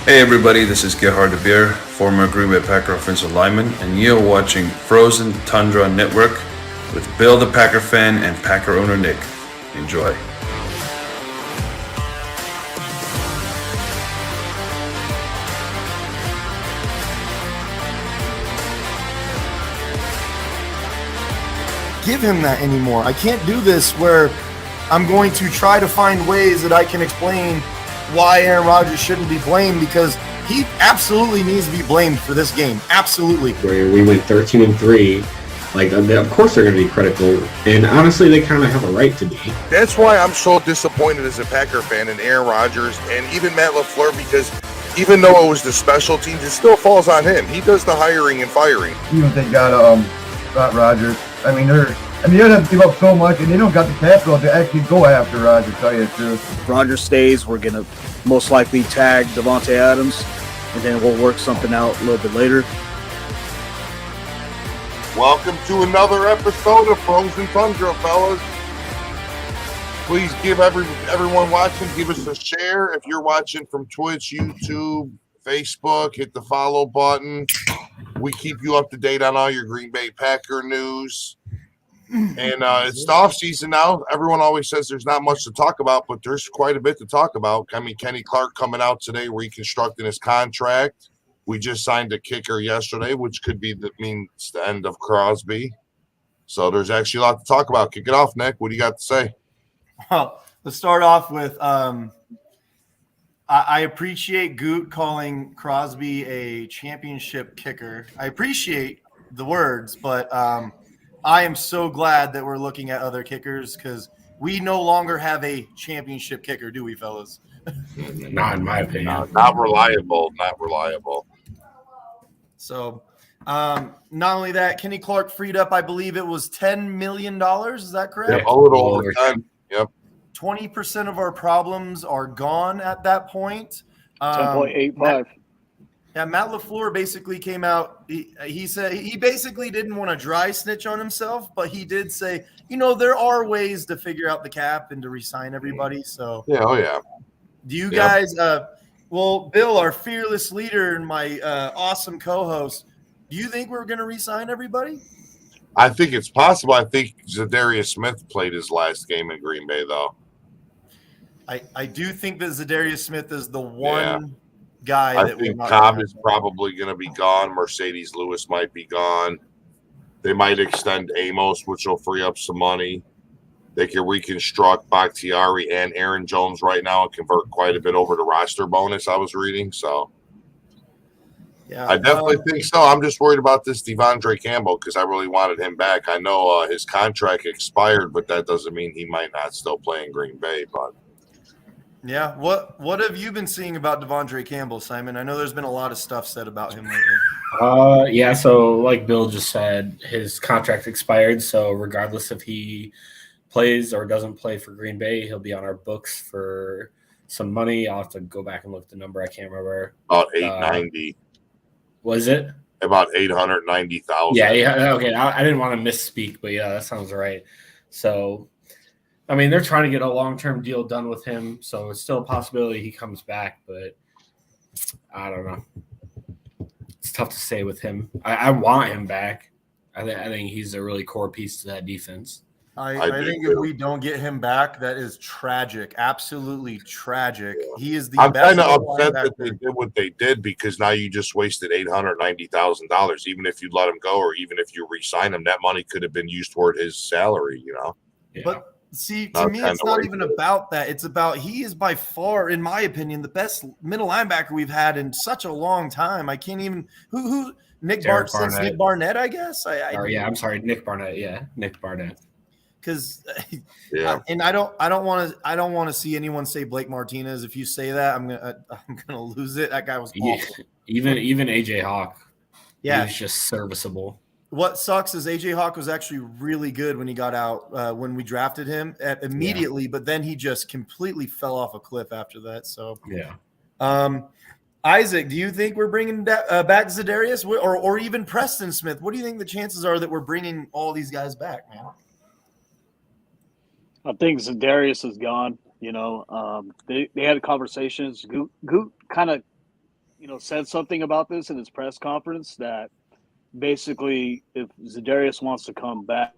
Hey everybody, this is Gerhard de Beer, former Green Bay Packer offensive lineman, and you're watching Frozen Tundra Network with Bill the Packer fan and Packer owner Nick. Enjoy. Give him that anymore. I can't do this where I'm going to try to find ways that I can explain why Aaron Rodgers shouldn't be blamed, because he absolutely needs to be blamed for this game. Absolutely. Where we went 13-3, of course they're going to be critical, and honestly, they kind of have a right to be. That's why I'm so disappointed as a Packer fan in Aaron Rodgers and even Matt LaFleur, because even though it was the special teams, it still falls on him. He does the hiring and firing. They got Rodgers. They don't have to give up so much, and they don't got the capital to actually go after Rodgers, tell you the truth. If Rodgers stays, we're going to most likely tag Devontae Adams, and then we'll work something out a little bit later. Welcome to another episode of Frozen Tundra, fellas. Please give everyone watching, give us a share. If you're watching from Twitch, YouTube, Facebook, hit the follow button. We keep you up to date on all your Green Bay Packer news. And it's the off season now. Everyone always says there's not much to talk about, but there's quite a bit to talk about. Kenny Clark coming out today, reconstructing his contract. We just signed a kicker yesterday, which could be means the end of Crosby. So there's actually a lot to talk about. Kick it off, Nick. What do you got to say? Well, let's start off with I appreciate Goot calling Crosby a championship kicker. I appreciate the words, but I am so glad that we're looking at other kickers, because we no longer have a championship kicker, do we, fellas? Not in my opinion. Not reliable. Not reliable. So not only that, Kenny Clark freed up, I believe it was $10 million. Is that correct? Yep, a little over 10. Yep. 20% of our problems are gone at that point. 10.85. Matt LaFleur basically came out. He said he basically didn't want to dry snitch on himself, but he did say, there are ways to figure out the cap and to re-sign everybody. So yeah. Do you guys? Bill, our fearless leader and my awesome co-host, do you think we're going to re-sign everybody? I think it's possible. I think Zadarius Smith played his last game in Green Bay, though. I do think that Zadarius Smith is the one guy. I think Cobb is probably going to be gone. Mercedes Lewis might be gone. They might extend Amos, which will free up some money. They can reconstruct Bakhtiari and Aaron Jones right now and convert quite a bit over to roster bonus, I was reading. So, yeah, I definitely think so. I'm just worried about this Devondre Campbell, because I really wanted him back. I know his contract expired, but that doesn't mean he might not still play in Green Bay. But yeah, what have you been seeing about Devondre Campbell, Simon? I know there's been a lot of stuff said about him lately. So like Bill just said, his contract expired. So regardless if he plays or doesn't play for Green Bay, he'll be on our books for some money. I'll have to go back and look at the number. I can't remember. About $890. Was it? About $890,000. Yeah. Okay. I didn't want to misspeak, but yeah, that sounds right. So, they're trying to get a long-term deal done with him, so it's still a possibility he comes back, but I don't know. It's tough to say with him. I want him back. I think he's a really core piece to that defense. I think if we don't get him back, that is tragic. Absolutely tragic. Yeah. He is the I'm best. I'm kind of upset that they did what they did, because now you just wasted $890,000. Even if you let him go, or even if you re-sign him, that money could have been used toward his salary, Yeah. But see, to me, it's not even about that. It's about he is by far, in my opinion, the best middle linebacker we've had in such a long time. I can't even who Nick Barnett, I guess. I'm sorry, Nick Barnett. Yeah, Nick Barnett. Because and I don't want to see anyone say Blake Martinez. If you say that, I'm gonna lose it. That guy was awful. Even AJ Hawk. Yeah, he was just serviceable. What sucks is AJ Hawk was actually really good when he got out when we drafted him immediately, but then he just completely fell off a cliff after that. So Isaac, do you think we're bringing back Zadarius or even Preston Smith? What do you think the chances are that we're bringing all these guys back, man? I think Zadarius is gone. They had conversations. Goot kind of said something about this in his press conference that basically if Za'Darius wants to come back,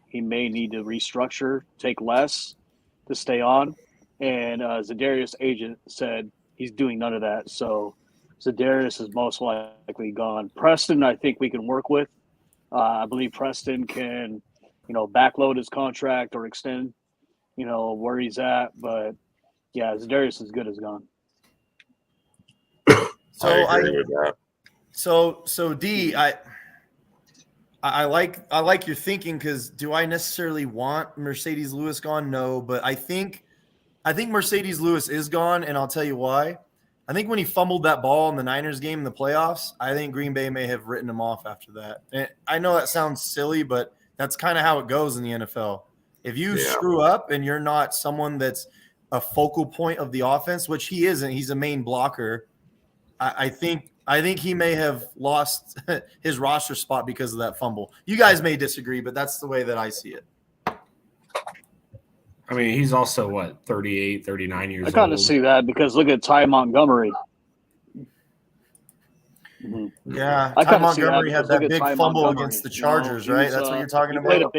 he may need to restructure, take less to stay on. And Za'Darius' agent said he's doing none of that. So Za'Darius is most likely gone. Preston, I think we can work with. I believe Preston can, backload his contract or extend, where he's at. But yeah, Za'Darius is good as gone. So I agree with that. So D, I like your thinking, because do I necessarily want Mercedes Lewis gone? No, but I think Mercedes Lewis is gone, and I'll tell you why. I think when he fumbled that ball in the Niners game in the playoffs, I think Green Bay may have written him off after that. And I know that sounds silly, but that's kind of how it goes in the NFL. If you screw up and you're not someone that's a focal point of the offense, which he isn't, he's a main blocker. I think he may have lost his roster spot because of that fumble. You guys may disagree, but that's the way that I see it. I mean, he's also, 38, 39 years old. I kind of see that because look at Ty Montgomery. Mm-hmm. Yeah, I Ty Montgomery had that big fumble against the Chargers, right? That's what you're talking about?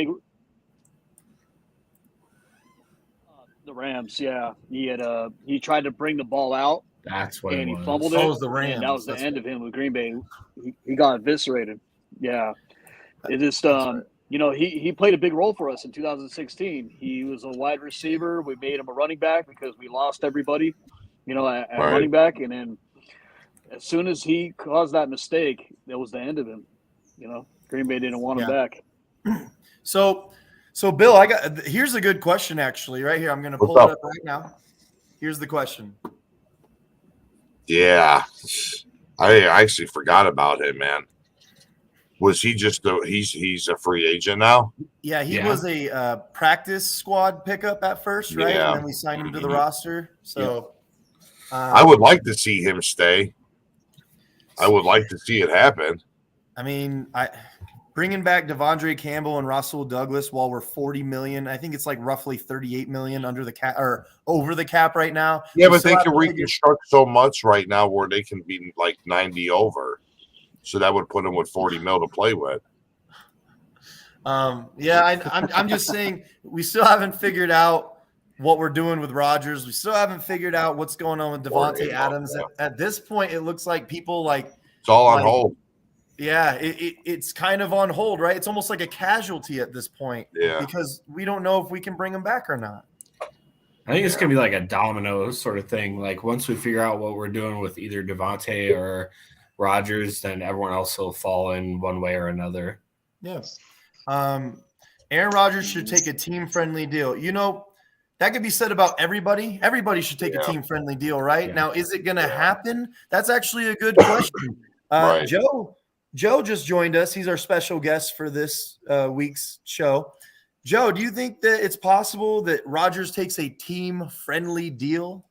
The Rams, yeah. He tried to bring the ball out. That's what and it he was. fumbled Oh, it it. was the Rams. And that was the That's end right. of him with Green Bay. He got eviscerated. Yeah. It just right. he played a big role for us in 2016. He was a wide receiver. We made him a running back because we lost everybody, at Right. running back. And then as soon as he caused that mistake, that was the end of him. Green Bay didn't want him back. So Bill, here's a good question actually, right here. I'm going to pull it up right now. Here's the question. Yeah, I actually forgot about him, man. Was he just he's a free agent now? Yeah, he was a practice squad pickup at first, right? Yeah. And then we signed him to the roster. So I would like to see him stay. I would like to see it happen. I mean, bringing back Devondre Campbell and Russell Douglas while we're $40 million. I think it's like roughly $38 million under the cap or over the cap right now. Yeah, but they can reconstruct so much right now where they can be like 90 over. So that would put them with 40 mil to play with. I'm just saying we still haven't figured out what we're doing with Rodgers. We still haven't figured out what's going on with Devontae Adams. At this point, it looks like people it's all on hold. Yeah, it's kind of on hold, right? It's almost like a casualty at this point, because we don't know if we can bring him back or not. I think it's going to be like a domino sort of thing. Like once we figure out what we're doing with either Devontae or Rodgers, then everyone else will fall in one way or another. Yes. Aaron Rodgers should take a team-friendly deal. That could be said about everybody. Everybody should take a team-friendly deal, right? Yeah. Now, is it going to happen? That's actually a good question. Right. Joe just joined us. He's our special guest for this week's show. Joe, do you think that it's possible that Rodgers takes a team-friendly deal?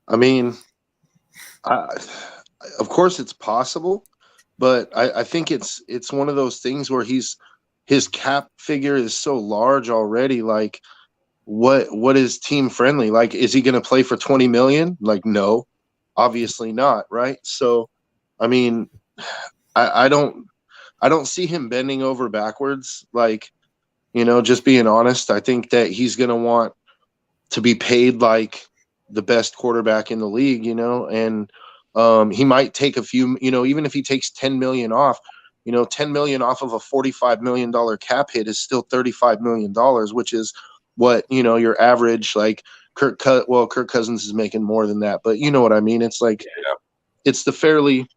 I mean, of course it's possible, but I think it's one of those things where his cap figure is so large already. Like, what is team-friendly? Like, is he going to play for $20 million? Like, no. Obviously not, right? So, I mean, I don't see him bending over backwards. Like, just being honest, I think that he's going to want to be paid like the best quarterback in the league, and he might take a few, even if he takes $10 million off, $10 million off of a $45 million cap hit is still $35 million, which is what, your average, like, Kirk Cousins is making more than that, but you know what I mean? It's like, it's the fairly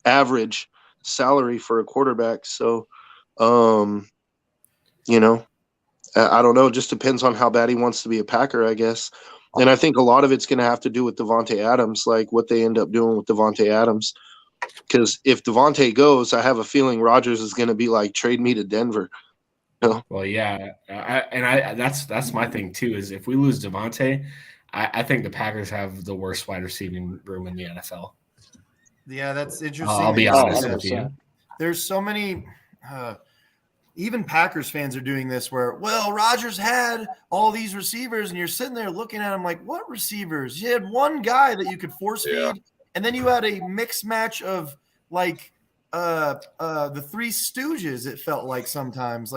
average salary for a quarterback. So, I don't know. It just depends on how bad he wants to be a Packer, I guess. And I think a lot of it's going to have to do with Devontae Adams, like what they end up doing with Devontae Adams. Because if Devontae goes, I have a feeling Rodgers is going to be like, trade me to Denver. Well, yeah, that's my thing too. Is if we lose Devontae, I think the Packers have the worst wide receiving room in the NFL. Yeah, that's interesting. I'll be honest with you. There's so many. even Packers fans are doing this where, well, Rodgers had all these receivers, and you're sitting there looking at him like, what receivers? You had one guy that you could force feed, and then you had a mixed match of like the Three Stooges, it felt like sometimes.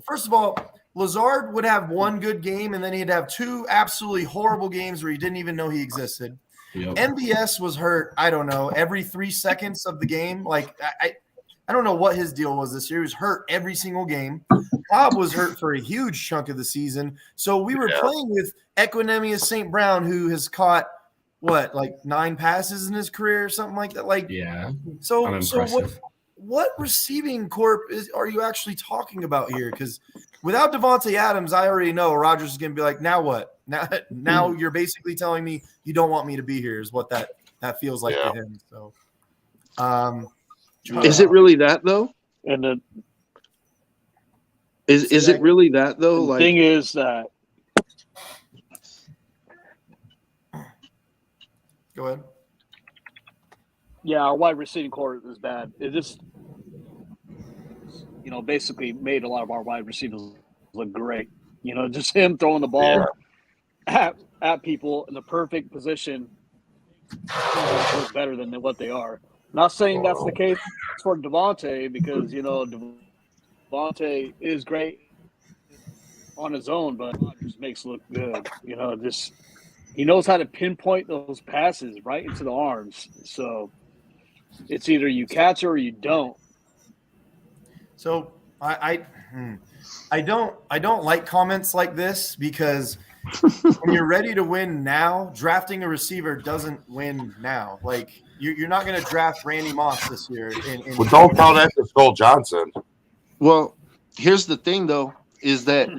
First of all, Lazard would have one good game, and then he'd have two absolutely horrible games where he didn't even know he existed. Yep. MBS was hurt, I don't know, every 3 seconds of the game. Like, I don't know what his deal was this year. He was hurt every single game. Cobb was hurt for a huge chunk of the season. So we were playing with Equinemius St. Brown, who has caught, what, like 9 passes in his career or something like that? Like, yeah. So what receiving corp are you actually talking about here? Because without Devontae Adams, I already know Rodgers is going to be like, now what? Now you're basically telling me you don't want me to be here is what that feels like to him. So, is it really that though? And the is it really that though? The thing is that. Go ahead. Yeah, our wide receiving core is bad. It just, basically made a lot of our wide receivers look great. Just him throwing the ball at people in the perfect position look better than what they are. Not saying that's the case for Devontae because, Devontae is great on his own, but Rodgers makes look good. He knows how to pinpoint those passes right into the arms. So it's either you catch or you don't. So I don't like comments like this because when you're ready to win now, drafting a receiver doesn't win now. Like you're not going to draft Randy Moss this year. Well, don't tell that to Skull Johnson. Well, here's the thing though, is that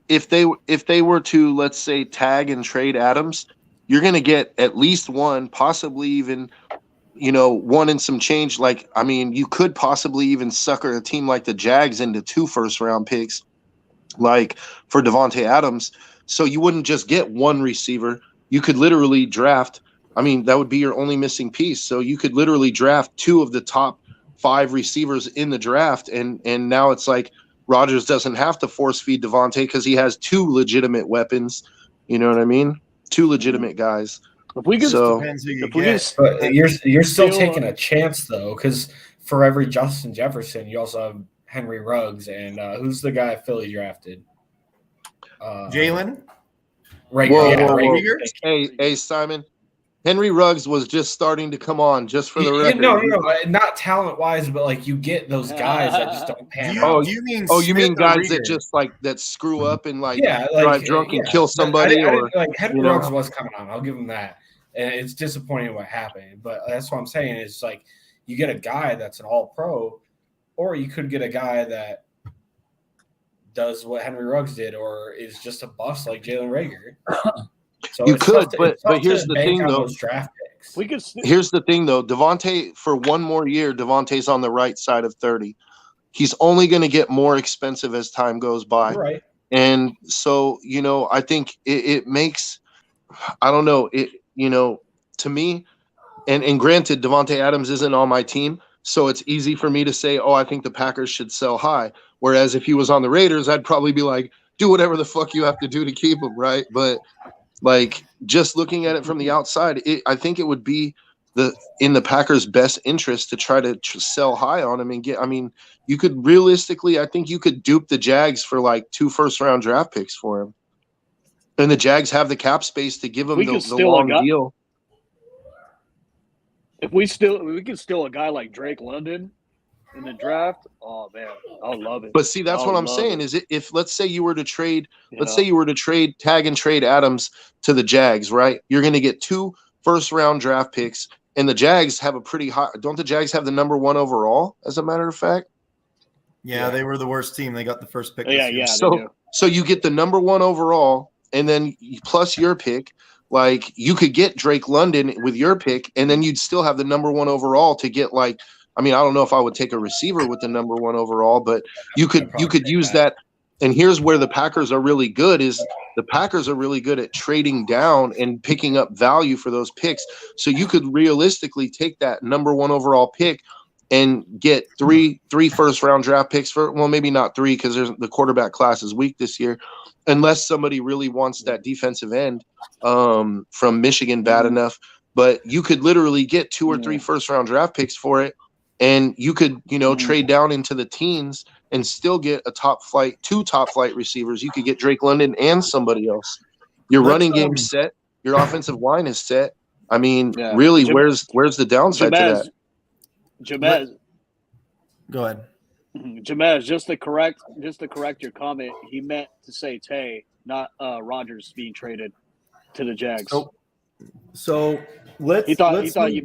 if they were to, let's say, tag and trade Adams, you're going to get at least one, possibly even, one and some change. Like, I mean, you could possibly even sucker a team like the Jags into 2 first-round picks, like for Devontae Adams. So you wouldn't just get one receiver. You could literally draft. I mean, that would be your only missing piece. So you could literally draft 2 of the top 5 receivers in the draft, and now it's like Rodgers doesn't have to force feed Devontae because he has 2 legitimate weapons. You know what I mean? 2 legitimate guys. If we could, but you're still taking a chance though, because for every Justin Jefferson, you also have Henry Ruggs, and who's the guy Philly drafted? Jalen. Hey, Simon. Henry Ruggs was just starting to come on, just for the record. No, not talent wise, but like you get those guys that just don't pan out. You mean guys that just that screw up and drive drunk and kill somebody? Henry Ruggs was coming on. I'll give him that. And it's disappointing what happened, but that's what I'm saying is like you get a guy that's an all pro, or you could get a guy that does what Henry Ruggs did, or is just a bust like Jalen Reagor. So you could, but here's the thing though. Here's the thing though. Devontae, for one more year, Devontae's on the right side of 30. He's only going to get more expensive as time goes by. Right. And so, I think it makes, I don't know, to me, and granted, Devontae Adams isn't on my team, so it's easy for me to say, I think the Packers should sell high. Whereas if he was on the Raiders, I'd probably be like, do whatever the fuck you have to do to keep him, right? But like just looking at it from the outside, I think it would be in the Packers' best interest to try to sell high on him and get. I mean, you could realistically, I think you could dupe the Jags for like 2 first-round draft picks for him, and the Jags have the cap space to give him the long deal. If we could steal a guy like Drake London in the draft, oh man, I'll love it. But see, that's what I'm saying. Is if let's say you were to trade, tag and trade Adams to the Jags, right? You're going to get 2 first-round draft picks, and the Jags have a pretty high. Don't the Jags have the number 1 overall? As a matter of fact. Yeah, they were the worst team. They got the first pick. Yeah. So you get the number 1 overall, and then plus your pick. Like you could get Drake London with your pick, and then you'd still have the number 1 overall to get like. I mean, I don't know if I would take a receiver with the number 1 overall, but you could use that. And here's where the Packers are really good is the Packers are really good at trading down and picking up value for those picks. So you could realistically take that number 1 overall pick and get three first-round draft picks for, well, maybe not three because the quarterback class is weak this year, unless somebody really wants that defensive end from Michigan bad enough. But you could literally get 2 or 3 first-round draft picks for it, and you could, trade down into the teens and still get a two top-flight receivers. You could get Drake London and somebody else. Your running game's set. Your offensive line is set. I mean, really, where's the downside to that? Jamez, go ahead. Jamez, just to correct your comment, he meant to say Tay, not Rodgers being traded to the Jags. So let's. He thought you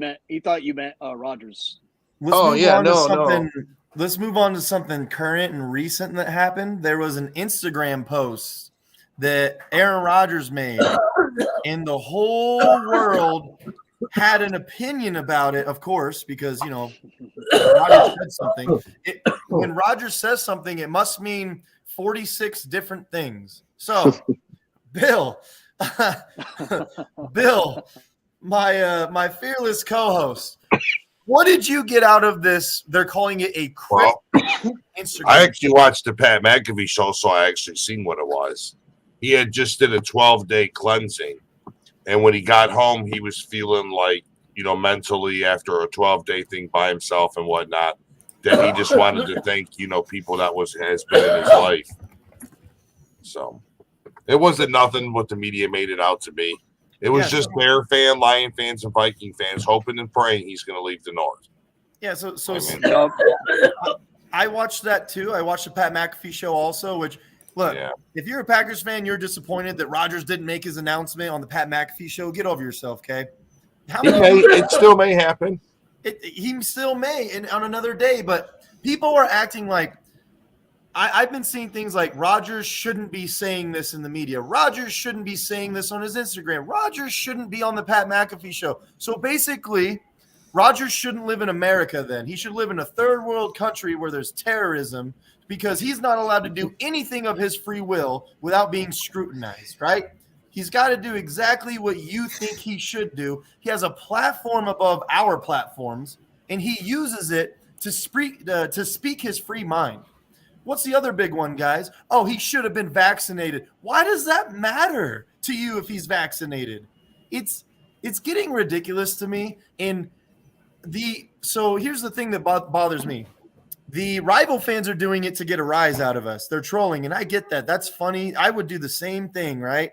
meant Rodgers. Let's move on to something current and recent that happened. There was an Instagram post that Aaron Rodgers made, and the whole world had an opinion about it, of course, because Rodgers said something. When Rodgers says something, it must mean 46 different things. So, Bill, my fearless co-host, what did you get out of this? They're calling it a Instagram. I actually watched the Pat McAfee show, so I actually seen what it was. He had just did a 12-day cleansing. And when he got home, he was feeling like, mentally after a 12-day thing by himself and whatnot, that he just wanted to thank, people that has been in his life. So it wasn't nothing what the media made it out to be. It was just Bear fan, Lion fans, and Viking fans hoping and praying he's going to leave the North. Yeah, so I watched that too. I watched the Pat McAfee show also, which – look, if you're a Packers fan, you're disappointed that Rodgers didn't make his announcement on the Pat McAfee show. Get over yourself, okay? It still may happen. He still may on another day, but people are acting like I've been seeing things like Rodgers shouldn't be saying this in the media. Rodgers shouldn't be saying this on his Instagram. Rodgers shouldn't be on the Pat McAfee show. So basically, Rodgers shouldn't live in America then. He should live in a third world country where there's terrorism, because he's not allowed to do anything of his free will without being scrutinized, right? He's got to do exactly what you think he should do. He has a platform above our platforms, and he uses it to speak his free mind. What's the other big one, guys? Oh, he should have been vaccinated. Why does that matter to you if he's vaccinated? It's getting ridiculous to me. So here's the thing that bothers me. The rival fans are doing it to get a rise out of us. They're trolling, and I get that. That's funny. I would do the same thing, right?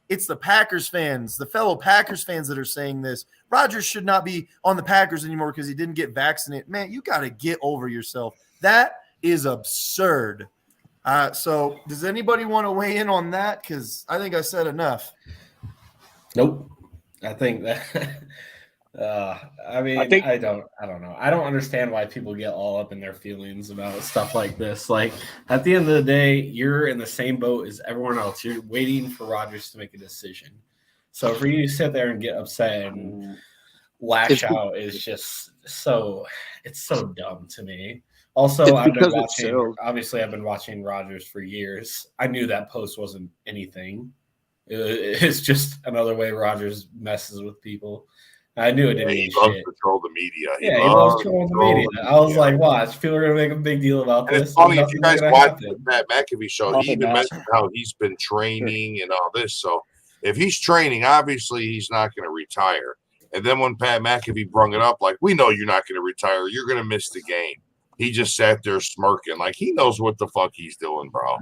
It's the Packers fans, the fellow Packers fans that are saying this. Rodgers should not be on the Packers anymore because he didn't get vaccinated. Man, you got to get over yourself. That is absurd. So does anybody want to weigh in on that? Because I think I said enough. Nope. I think that I don't know. I don't understand why people get all up in their feelings about stuff like this. Like, at the end of the day, you're in the same boat as everyone else. You're waiting for Rodgers to make a decision. So for you to sit there and get upset and lash out is just so dumb to me. Also, I've been watching Rodgers for years. I knew that post wasn't anything. It's just another way Rodgers messes with people. I knew it didn't mean shit. He loves to troll the media. He loves trolling the media. I was like, watch, people are going to make a big deal about this. It's funny, if you guys watch the Pat McAfee show, he even mentioned how he's been training and all this. So if he's training, obviously he's not going to retire. And then when Pat McAfee brung it up, like, we know you're not going to retire. You're going to miss the game. He just sat there smirking. Like, he knows what the fuck he's doing, bro.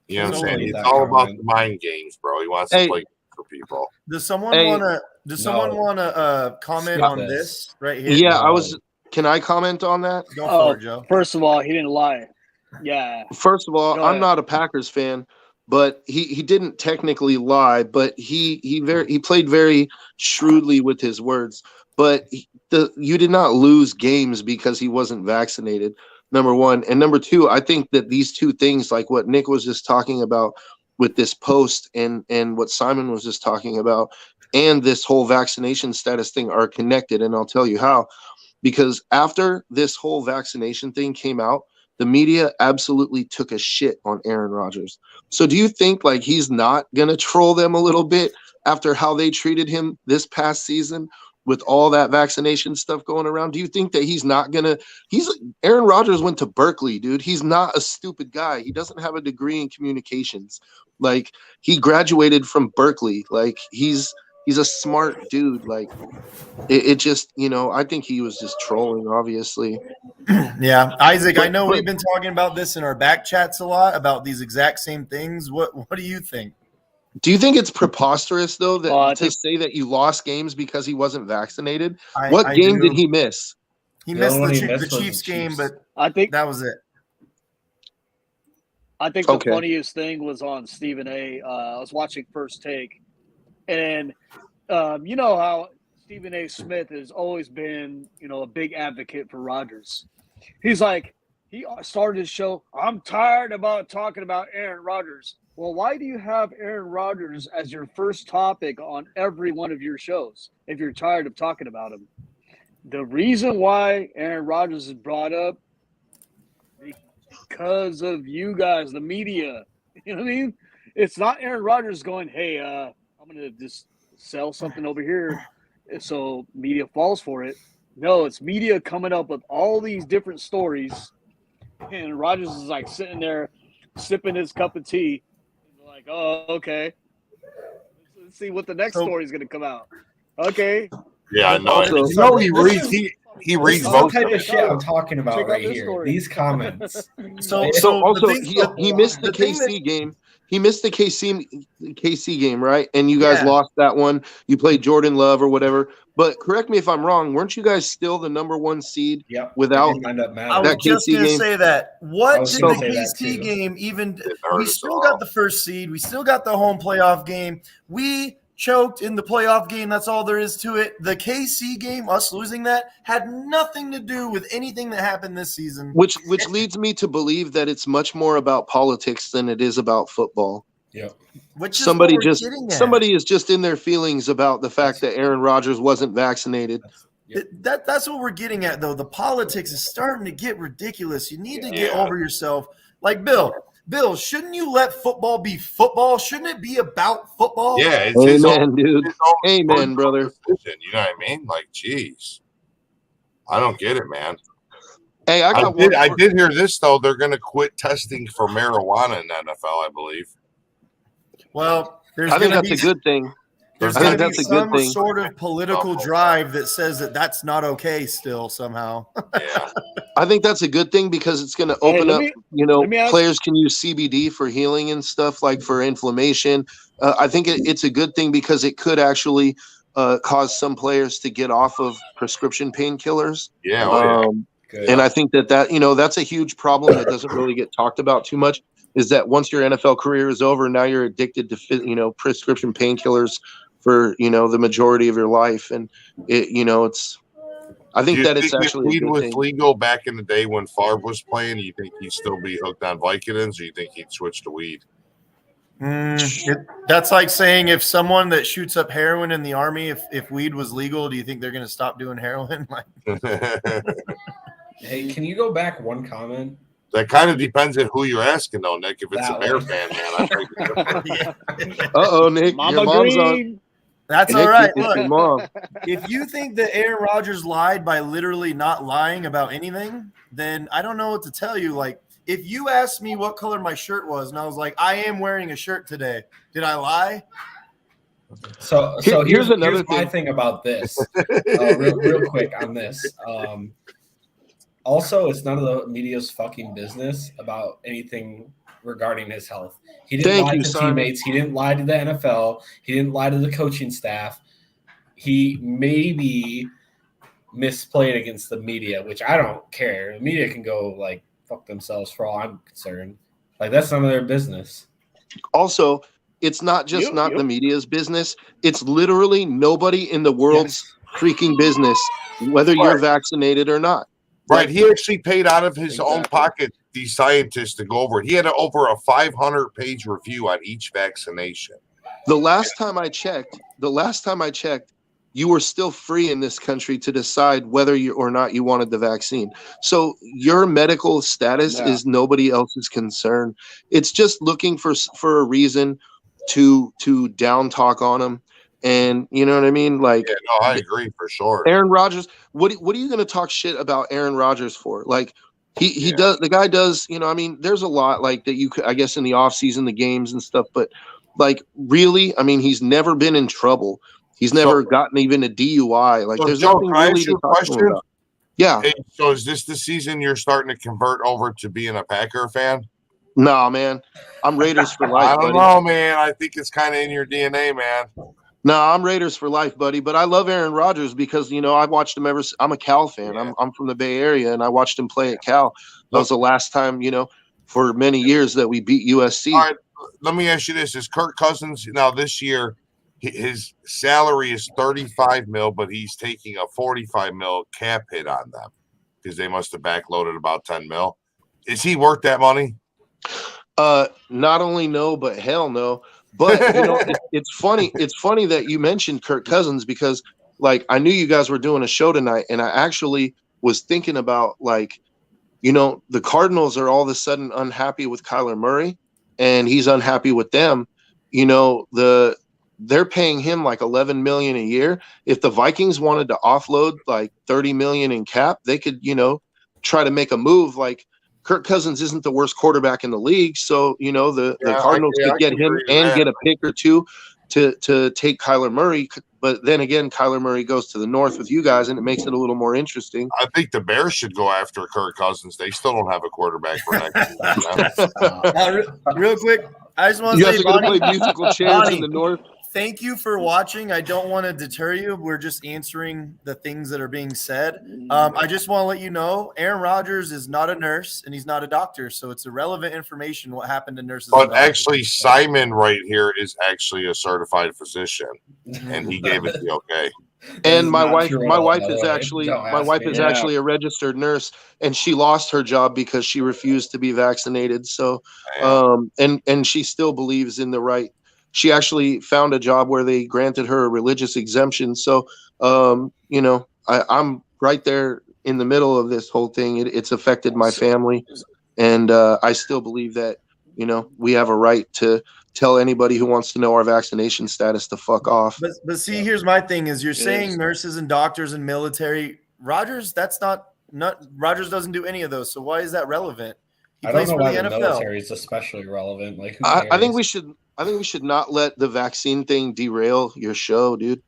You know what I'm saying? It's all about the mind games, bro. He wants to play for people. Does someone want to comment on this right here? Yeah, can I comment on that? Go for it, Joe. First of all, he didn't lie. Yeah. First of all, I'm not a Packers fan, but he didn't technically lie, but he played very shrewdly with his words. But you did not lose games because he wasn't vaccinated, number one. And number two, I think that these two things, like what Nick was just talking about with this post and what Simon was just talking about, and this whole vaccination status thing are connected. And I'll tell you how. Because after this whole vaccination thing came out, the media absolutely took a shit on Aaron Rodgers. So do you think like he's not going to troll them a little bit after how they treated him this past season with all that vaccination stuff going around? Do you think that he's not gonna? Aaron Rodgers went to Berkeley, dude. He's not a stupid guy. He doesn't have a degree in communications. Like, he graduated from Berkeley. Like, he's a smart dude. Like, it just, I think he was just trolling, obviously. Yeah, Isaac, I know we've been talking about this in our back chats a lot about these exact same things. What do you think? Do you think it's preposterous, though, that to say that you lost games because he wasn't vaccinated? I What game do. did he miss? He The missed only one he the missed was Chiefs the game, Chiefs. but I think that was it. the Okay. funniest thing was on Stephen A. I was watching First Take, and you know how Stephen A. Smith has always been, a big advocate for Rodgers. He's like, he started his show, I'm tired about talking about Aaron Rodgers. Well, why do you have Aaron Rodgers as your first topic on every one of your shows if you're tired of talking about him? The reason why Aaron Rodgers is brought up because of you guys, the media. You know what I mean? It's not Aaron Rodgers going, hey, I'm going to just sell something over here so media falls for it. No, it's media coming up with all these different stories, and Rodgers is like sitting there sipping his cup of tea. Like, oh, okay. Let's see what the next story is going to come out. Okay. Yeah, I know. Also, He reads. He reads This is the both. type of shit I'm talking about Check out right this here. story. These comments. So also, the thing- he missed the thing KC game. He missed the KC game, right? And you guys Yeah. lost that one. You played Jordan Love or whatever. But correct me if I'm wrong. Weren't you guys still the number one seed? Yep. Without- It didn't end up I mattering. was that just KC going to game- say that. I What was did gonna the say that KC too. game even? hurt We us still all. got the first seed. We still got the home playoff game. We choked in the playoff game. That's all there is to it. The KC game, us losing that, had nothing to do with anything that happened this season. Which leads me to believe that it's much more about politics than it is about football. Yep. Which is Somebody what we're getting at. somebody is just in their feelings about the fact that Aaron Rodgers wasn't vaccinated. That's what we're getting at, though. The politics is starting to get ridiculous. You need to get Yeah. over yourself. Like Bill, shouldn't you let football be football? Shouldn't it be about football? Yeah, it's his Amen, own, dude. his own Amen, personal brother. decision, you know what I mean? Like, geez, I don't get it, man. Hey, I got I did hear this though. They're going to quit testing for marijuana in the NFL, I believe. Well, there's I think going to that's be a good thing. there's I going think to be that's a good some thing. sort of political drive that says that that's not okay still somehow. Yeah, I think that's a good thing because it's going to Hey, open let up. me- let me ask- Players can use CBD for healing and stuff, like for inflammation. I think it's a good thing because it could actually cause some players to get off of prescription painkillers. yeah, oh, yeah. Good. And I think that that's a huge problem that doesn't really get talked about too much. Is that once your NFL career is over, now you're addicted to prescription painkillers for the majority of your life, and it's. I think Do you that it's think if actually a weed good was thing. legal back in the day when Favre was playing, you think he'd still be hooked on Vicodins, or you think he'd switch to weed? That's like saying if someone that shoots up heroin in the army, if weed was legal, do you think they're going to stop doing heroin? Hey, can you go back one comment? That kind of depends on who you're asking, though, Nick. If it's That a Bear way. fan, man, I think Uh-oh, Nick, Mama your mom's on. Green. That's Nick, all right. it's your Look, mom. if you think that Aaron Rodgers lied by literally not lying about anything, then I don't know what to tell you. Like, if you asked me what color my shirt was, and I was like, I am wearing a shirt today, did I lie? So Here's here's another my thing. thing about this. Real quick on this. Also, it's none of the media's fucking business about anything regarding his health. He didn't Thank lie you, to Simon. teammates. He didn't lie to the NFL. He didn't lie to the coaching staff. He maybe misplayed against the media, which I don't care. The media can go like fuck themselves for all I'm concerned. Like that's none of their business. Also, it's not just Yep. the media's business. It's literally nobody in the world's freaking business, whether you're vaccinated or not. right. He actually paid out of his own pocket these scientists to go over it. He had over a 500-page review on each vaccination. The last time I checked, you were still free in this country to decide whether you or not you wanted the vaccine. So your medical status is nobody else's concern. It's just looking for a reason to down talk on them. And you know what I mean? Like, Yeah, no, I agree for sure. Aaron Rodgers, what are you going to talk shit about Aaron Rodgers for? Like, he does, the guy does, you know, I mean, there's a lot like that you could, I guess, in the offseason, the games and stuff, but like, really, I mean, he's never been in trouble. He's never gotten even a DUI. Like, So, there's Joe, nothing can I really ask to you a talk to him question? about. Yeah. Hey, so is this the season you're starting to convert over to being a Packer fan? Nah, man. I'm Raiders for life, I don't buddy. know, man. I think it's kind of in your DNA, man. No, I'm Raiders for life, buddy. But I love Aaron Rodgers because, you know, I've watched him I'm a Cal fan. Yeah. I'm from the Bay Area, and I watched him play at Cal. That was the last time, you know, for many years that we beat USC. All right, let me ask you this: is Kirk Cousins now this year? His salary is 35 mil, but he's taking a 45 mil cap hit on them because they must have backloaded about 10 mil. Is he worth that money? Not only no, but hell no. But you know, it's funny. It's funny that you mentioned Kirk Cousins because, like, I knew you guys were doing a show tonight, and I actually was thinking about, like, you know, the Cardinals are all of a sudden unhappy with Kyler Murray, and he's unhappy with them. You know, they're paying him like $11 million a year. If the Vikings wanted to offload like $30 million in cap, they could, you know, try to make a move. Like, Kirk Cousins isn't the worst quarterback in the league, so you know the Cardinals could get him and get a pick or two to take Kyler Murray. But then again, Kyler Murray goes to the north with you guys, and it makes it a little more interesting. I think the Bears should go after Kirk Cousins. They still don't have a quarterback for next season. Real quick, I just want You to guys say, are going to Bonnie, play musical chairs in the north. thank you for watching. I don't want to deter you. We're just answering the things that are being said. I just want to let you know Aaron Rodgers is not a nurse and he's not a doctor, so it's irrelevant information what happened to nurses. But actually, Simon right here is actually a certified physician, and he gave it the okay. And my wife by is the way. actually Don't my ask wife me. is Yeah. actually a registered nurse, and she lost her job because she refused to be vaccinated. So, and she still believes in the right. She actually found a job where they granted her a religious exemption. So, you know, I'm right there in the middle of this whole thing. It's affected my family, and I still believe that, you know, we have a right to tell anybody who wants to know our vaccination status to fuck off. But see, here's my thing: is you're saying is. nurses and doctors and military. Rodgers, that's not Rodgers doesn't do any of those. So why is that relevant? He I don't plays know for why the the NFL. military is especially relevant. Like, who I think cares? we should not let the vaccine thing derail your show, dude.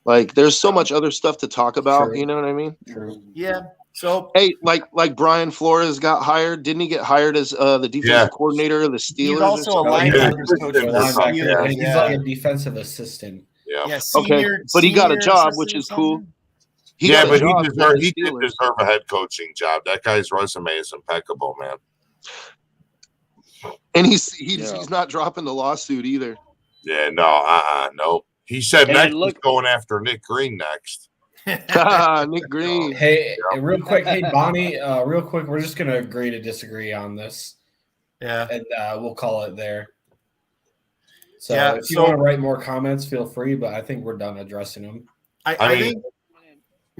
Like, there's so much other stuff to talk about. True. You know what I mean? True. Yeah. So Hey, like Brian Flores got hired. Didn't he get hired as the defensive coordinator of the Steelers? he's or also a something? linebackers coach for the Linebacker, Steelers. He's Yeah. like a defensive assistant. Yeah. Yeah, Okay, but he got a senior job, assistant which or is cool. something? He Yeah, got a but job with the he did Steelers. deserve a head coaching job. That guy's resume is impeccable, man. And he's not dropping the lawsuit either. Yeah, no, no. He said And next look- he's going after Nick Green next. Nick Green. Hey, real quick, hey Bonnie, real quick, we're just gonna agree to disagree on this, Yeah. and we'll call it there. So Yeah, if you so- want to write more comments, feel free. But I think we're done addressing them. I mean- think.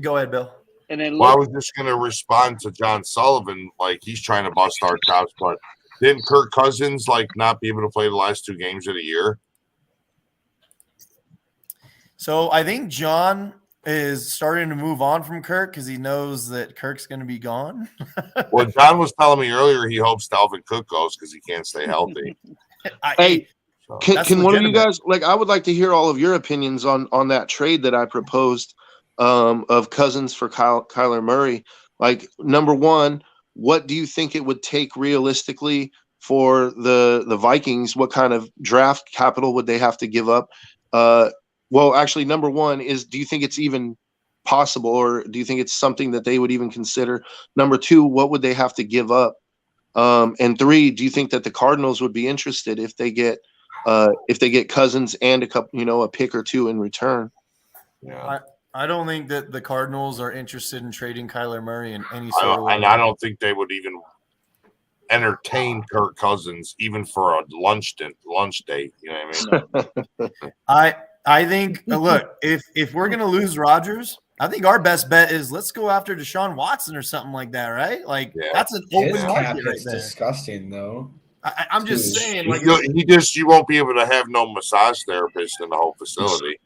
Go ahead, Bill. And then Well, I look, was just going to respond to John Sullivan, like he's trying to bust our chops, but didn't Kirk Cousins like not be able to play the last 2 games of the year? So I think John is starting to move on from Kirk because he knows that Kirk's going to be gone. Well, John was telling me earlier he hopes Dalvin Cook goes because he can't stay healthy. Hey, So, Can That's one of you legitimate. guys, like, I would like to hear all of your opinions on that trade that I proposed of Cousins for Kyler Murray. Like, number one, what do you think it would take realistically for the Vikings? What kind of draft capital would they have to give up? Well, actually, number one is, do you think it's even possible, or do you think it's something that they would even consider? Number two, what would they have to give up? And three, do you think that the Cardinals would be interested if they get Cousins and a couple, a pick or two in return? yeah. I don't think that the Cardinals are interested in trading Kyler Murray in any sort of way. And I don't think they would even entertain Kirk Cousins even for a lunch date. You know what I mean? I think look, if we're gonna lose Rodgers, I think our best bet is let's go after Deshaun Watson or something like that, right? Like Yeah. that's an His open cap market right is there. disgusting, though. I'm just saying, like, You won't be able to have no massage therapist in the whole facility.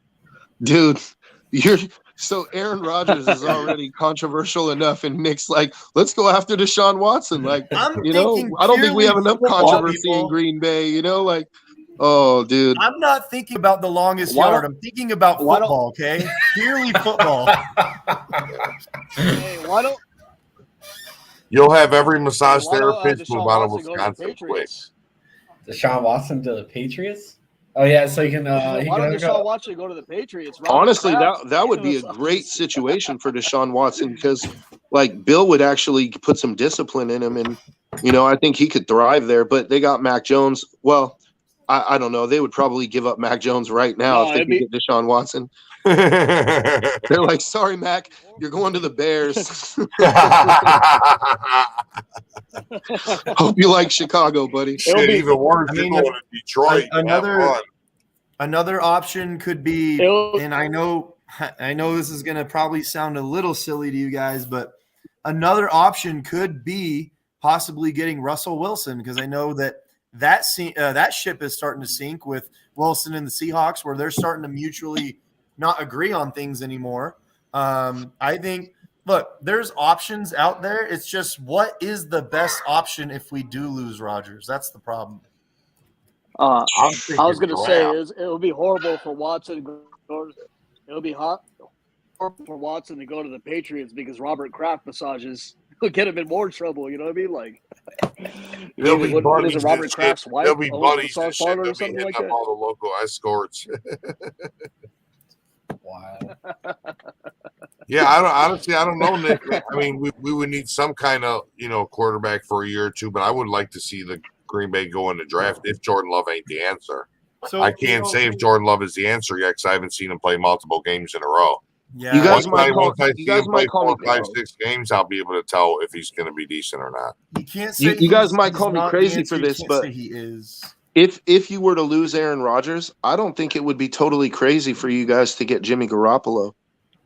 Dude, you're so Aaron Rodgers is already controversial enough, and Nick's like, let's go after Deshaun Watson. Like, I'm you know, thinking I don't think we have purely enough football, controversy in people. Green Bay. You know, like, oh, dude. I'm not thinking about the longest Why yard. don't- I'm thinking about why don't- football, okay? Purely football. Hey, why don't You'll have every massage why don't therapist Deshaun move out of Watson go to the Wisconsin quick. Patriots? Deshaun Watson to the Patriots. Oh yeah, so he can. Why He don't can Deshaun go. Watson go to the Patriots? Robert Honestly, Kraft, that would be a great situation for Deshaun Watson because, like, Bill would actually put some discipline in him, and you know, I think he could thrive there. But they got Mac Jones. Well, I don't know. They would probably give up Mac Jones right now No, if they it'd could be- get Deshaun Watson. They're like, sorry, Mac, you're going to the Bears. Hope you like Chicago, buddy. Shit, be- even worse. I You're mean, going to Detroit. another- Have Another option could be, It'll- and I know this is going to probably sound a little silly to you guys, but another option could be possibly getting Russell Wilson, because I know that ship is starting to sink with Wilson and the Seahawks, where they're starting to mutually not agree on things anymore. I think, look, there's options out there. It's just, what is the best option if we do lose Rodgers? That's the problem. I'm I was thinking going to say draft. it would be horrible for Watson. It would be horrible for Watson to go to the Patriots because Robert Kraft massages would get him in more trouble. You know what I mean? Like, They'll be what is buddies it? Robert and shit. Kraft's wife They'll be owns a buddies and massage shit. parlor They'll or be something hitting like up that. all the local escorts. Wow. Yeah, I don't know, Nick. I mean, we would need some kind of, quarterback for a year or two, but I would like to see the Green Bay go in the draft if Jordan Love ain't the answer. So I can't say if Jordan Love is the answer yet because I haven't seen him play multiple games in a row. Yeah, You guys might call- once I you see guys him play might call me 4, 5, crazy. 6 games, I'll be able to tell if he's going to be decent or not. you can't say You guys he's- might he's call me not the crazy answer. for You this, can't but say he is. if you were to lose Aaron Rodgers, I don't think it would be totally crazy for you guys to get Jimmy Garoppolo.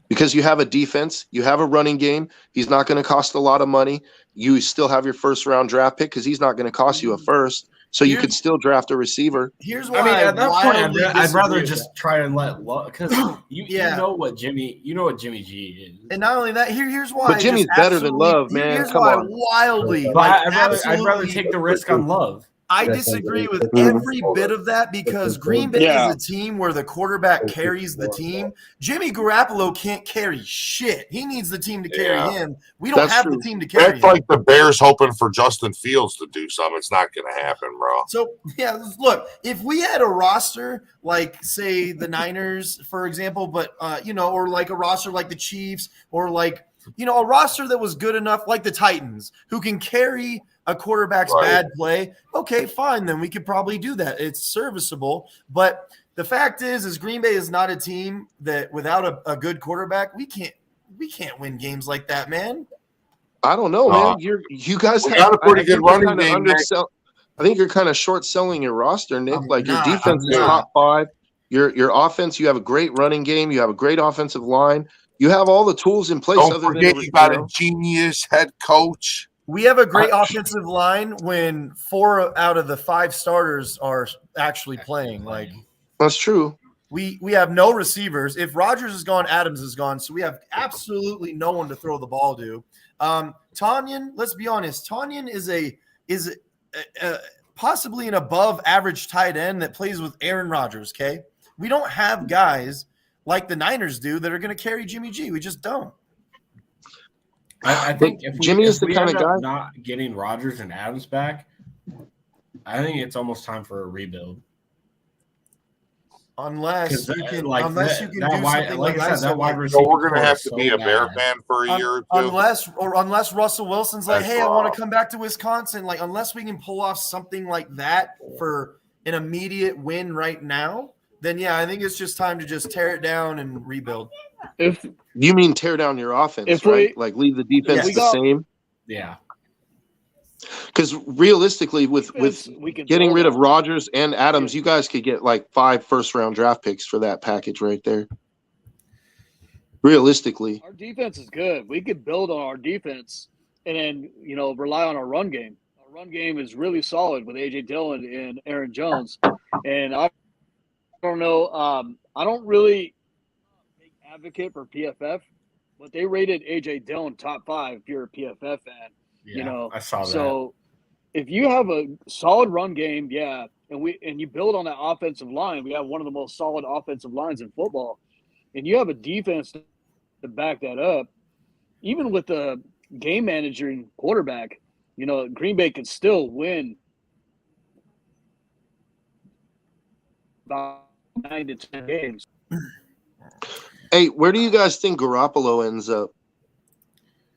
Because you have a defense, you have a running game. He's not going to cost a lot of money. You still have your first-round draft pick because he's not going to cost you a first. So you could still draft a receiver. Here's why I mean, at that point, wildly I'd rather disagree with just try and let because you Yeah. know what Jimmy G is. that. And not only that, here's why. But Jimmy's just better than absolutely- Love, man. Here's Come why on. wildly. But Like, I'd rather absolutely- take the risk on Love. I disagree with every bit of that because Green Bay Yeah. is a team where the quarterback carries the team. Jimmy Garoppolo can't carry shit. He needs the team to carry Yeah. him. We don't That's have true. the team to carry That's him. like the Bears hoping for Justin Fields to do something. It's not going to happen, bro. So, yeah, look, if we had a roster like, say, the Niners, for example, but, or like a roster like the Chiefs, or like, a roster that was good enough, like the Titans, who can carry a quarterback's Right. bad play, okay, fine, then we could probably do that. It's serviceable. But the fact is Green Bay is not a team that without a good quarterback, we can't win games like that, man. I don't know, Uh, man. You guys we have got a pretty I good think you're running kinda game, Nick. I think you're kind of short selling your roster, Nick. I'm Like your not, defense I'm is not. top 5. Your offense, you have a great running game. You have a great offensive line. You have all the tools in place. Don't other forget than you got a genius head coach. We have a great offensive line when 4 out of the 5 starters are actually playing. Like, That's true. we have no receivers. If Rodgers is gone, Adams is gone. So we have absolutely no one to throw the ball to. Tanyan, let's be honest. Tanyan is possibly an above average tight end that plays with Aaron Rodgers. Okay. We don't have guys like the Niners do that are going to carry Jimmy G. We just don't. I think if Jimmy is the we kind end of up guy- not getting Rodgers and Adams back, I think it's almost time for a rebuild. Unless 'Cause you that- can, like unless that- you can that do wide- something like like I I said, said, that wide like, receiver So we're going to core have is to so be a Bear bad. fan for a year or two. unless Russell Wilson's like, That's hey, I want wrong. to come back to Wisconsin. Like, unless we can pull off something like that for an immediate win right now, then yeah, I think it's just time to just tear it down and rebuild. If You mean tear down your offense, If right? we- Like leave the defense we the got- same. Yeah. Because realistically, with we can getting build rid of on- Rodgers and Adams, you guys could get like 5 first-round draft picks for that package right there. Realistically, Our defense is good. We could build on our defense and then, rely on our run game. Our run game is really solid with A.J. Dillon and Aaron Jones. And I don't know. I don't really advocate for PFF, but they rated AJ Dillon top 5 if you're a PFF fan. Yeah, I saw that. So if you have a solid run game, and you build on that offensive line, we have one of the most solid offensive lines in football, and you have a defense to back that up, even with the game manager and quarterback, Green Bay could still win about 9 to 10 games. Hey, where do you guys think Garoppolo ends up?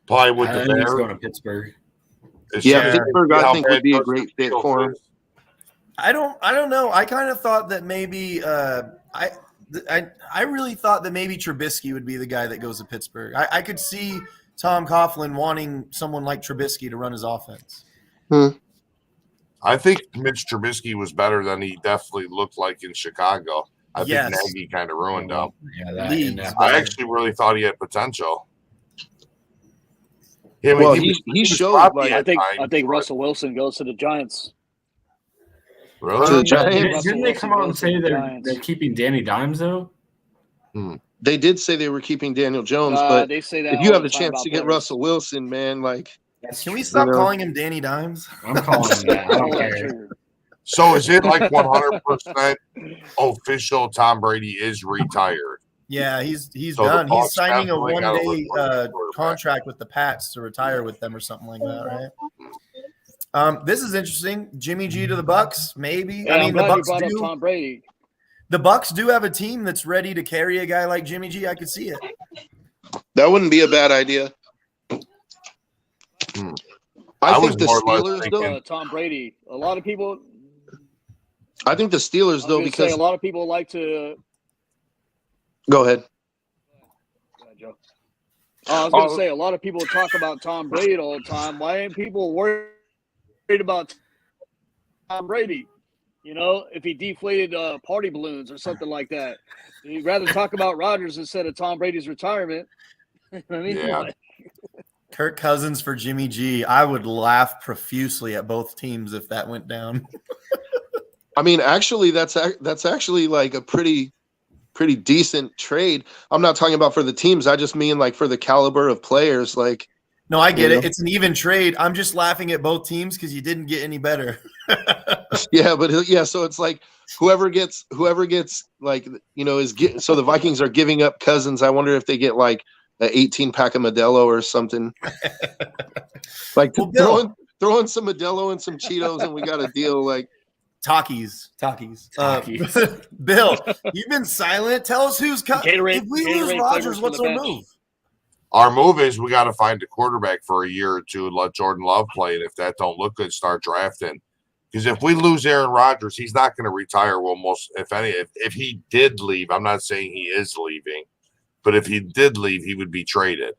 Probably with I the think he's Bears. going to Pittsburgh. Yeah, Pittsburgh, I think, would be a great fit for him. I don't know. I kind of thought that maybe I really thought that maybe Trubisky would be the guy that goes to Pittsburgh. I could see Tom Coughlin wanting someone like Trubisky to run his offense. I think Mitch Trubisky was better than he definitely looked like in Chicago. I think Nagy kind of ruined him. Yeah, I actually really thought he had potential. Yeah, well, he showed like I think Russell Wilson goes to the Giants. Really? To the Giants? Didn't they come out and say they're keeping Danny Dimes though? They did say they were keeping Daniel Jones, but they say that if you have the chance to get Russell Wilson, man, like, can we stop calling him Danny Dimes? I'm calling him that. I don't care. So is it like 100% official? Tom Brady is retired. Yeah, he's So done. the He's Bucs signing a definitely gotta 1-day look for a quarterback. contract with the Pats to retire with them or something like that, right? This is interesting. Jimmy G to the Bucks, maybe. Yeah, I mean, the I'm glad you Bucks brought up do. Tom Brady. The Bucks do have a team that's ready to carry a guy like Jimmy G. I could see it. that wouldn't be a bad idea. I was think the more or less Steelers, thinking- though. Tom Brady. A lot of people. I think the Steelers, though, because a lot of people like to. go ahead. Go ahead, Joe. I was going to say a lot of people talk about Tom Brady all the time. Why ain't people worried about Tom Brady? If he deflated party balloons or something like that. You'd rather talk about Rodgers instead of Tom Brady's retirement. I mean, Yeah. Kirk Cousins for Jimmy G. I would laugh profusely at both teams if that went down. I mean, actually, that's actually like a pretty decent trade. I'm not talking about for the teams. I just mean like for the caliber of players. Like, No, I get it. It's an even trade. I'm just laughing at both teams because you didn't get any better. yeah, but yeah, so it's like whoever gets like so the Vikings are giving up Cousins. I wonder if they get like an 18 pack of Modelo or something. Like throwing some Modelo and some Cheetos, and we got a deal. Like Takis. Bill, you've been silent. Tell us who's coming. If we lose Rodgers, what's our move? Our move is we got to find a quarterback for a year or two and let Jordan Love play. And if that don't look good, start drafting. Because if we lose Aaron Rodgers, he's not going to retire. Well, if he did leave, I'm not saying he is leaving, but if he did leave, he would be traded.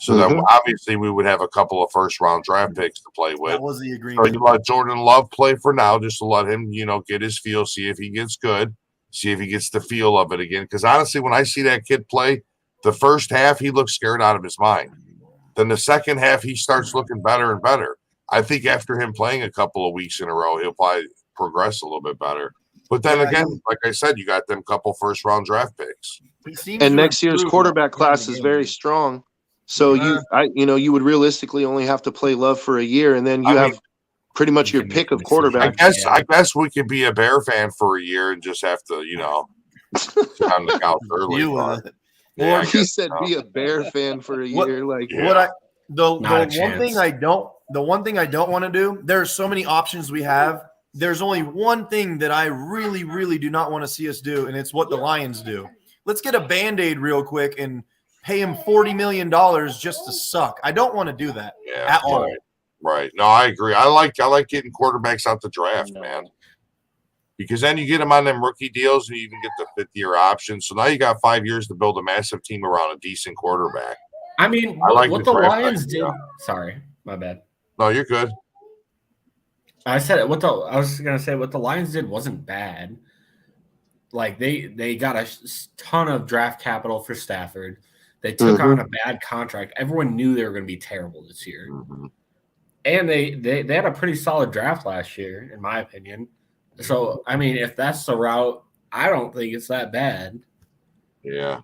So that obviously we would have a couple of first-round draft picks to play with. That was the agreement. So you let Jordan Love play for now, just to let him, get his feel, see if he gets good, see if he gets the feel of it again. Because honestly, when I see that kid play, the first half he looks scared out of his mind. Then the second half he starts looking better and better. I think after him playing a couple of weeks in a row, he'll probably progress a little bit better. But then again, like I said, you got them couple first-round draft picks. And next year's quarterback class is very strong. So you would realistically only have to play Love for a year, and then you have pretty much your pick of quarterbacks. I guess we could be a Bear fan for a year and just have to, sit on the couch early. Or he said, "Be a Bear fan for a year." The one thing I don't want to do. There's so many options we have. There's only one thing that I really, really do not want to see us do, and it's what the Lions do. Let's get a Band-Aid real quick and pay him $40 million just to suck. I don't want to do that at all. Right. No, I agree. I like getting quarterbacks out the draft, man. Because then you get them on them rookie deals and you can get the fifth-year option. So now you got 5 years to build a massive team around a decent quarterback. I mean, what the Lions did. Sorry, my bad. No, you're good. I was gonna say what the Lions did wasn't bad. Like they got a ton of draft capital for Stafford. They took on a bad contract. Everyone knew they were going to be terrible this year, and they had a pretty solid draft last year, in my opinion. So I mean, if that's the route, I don't think it's that bad. Yeah.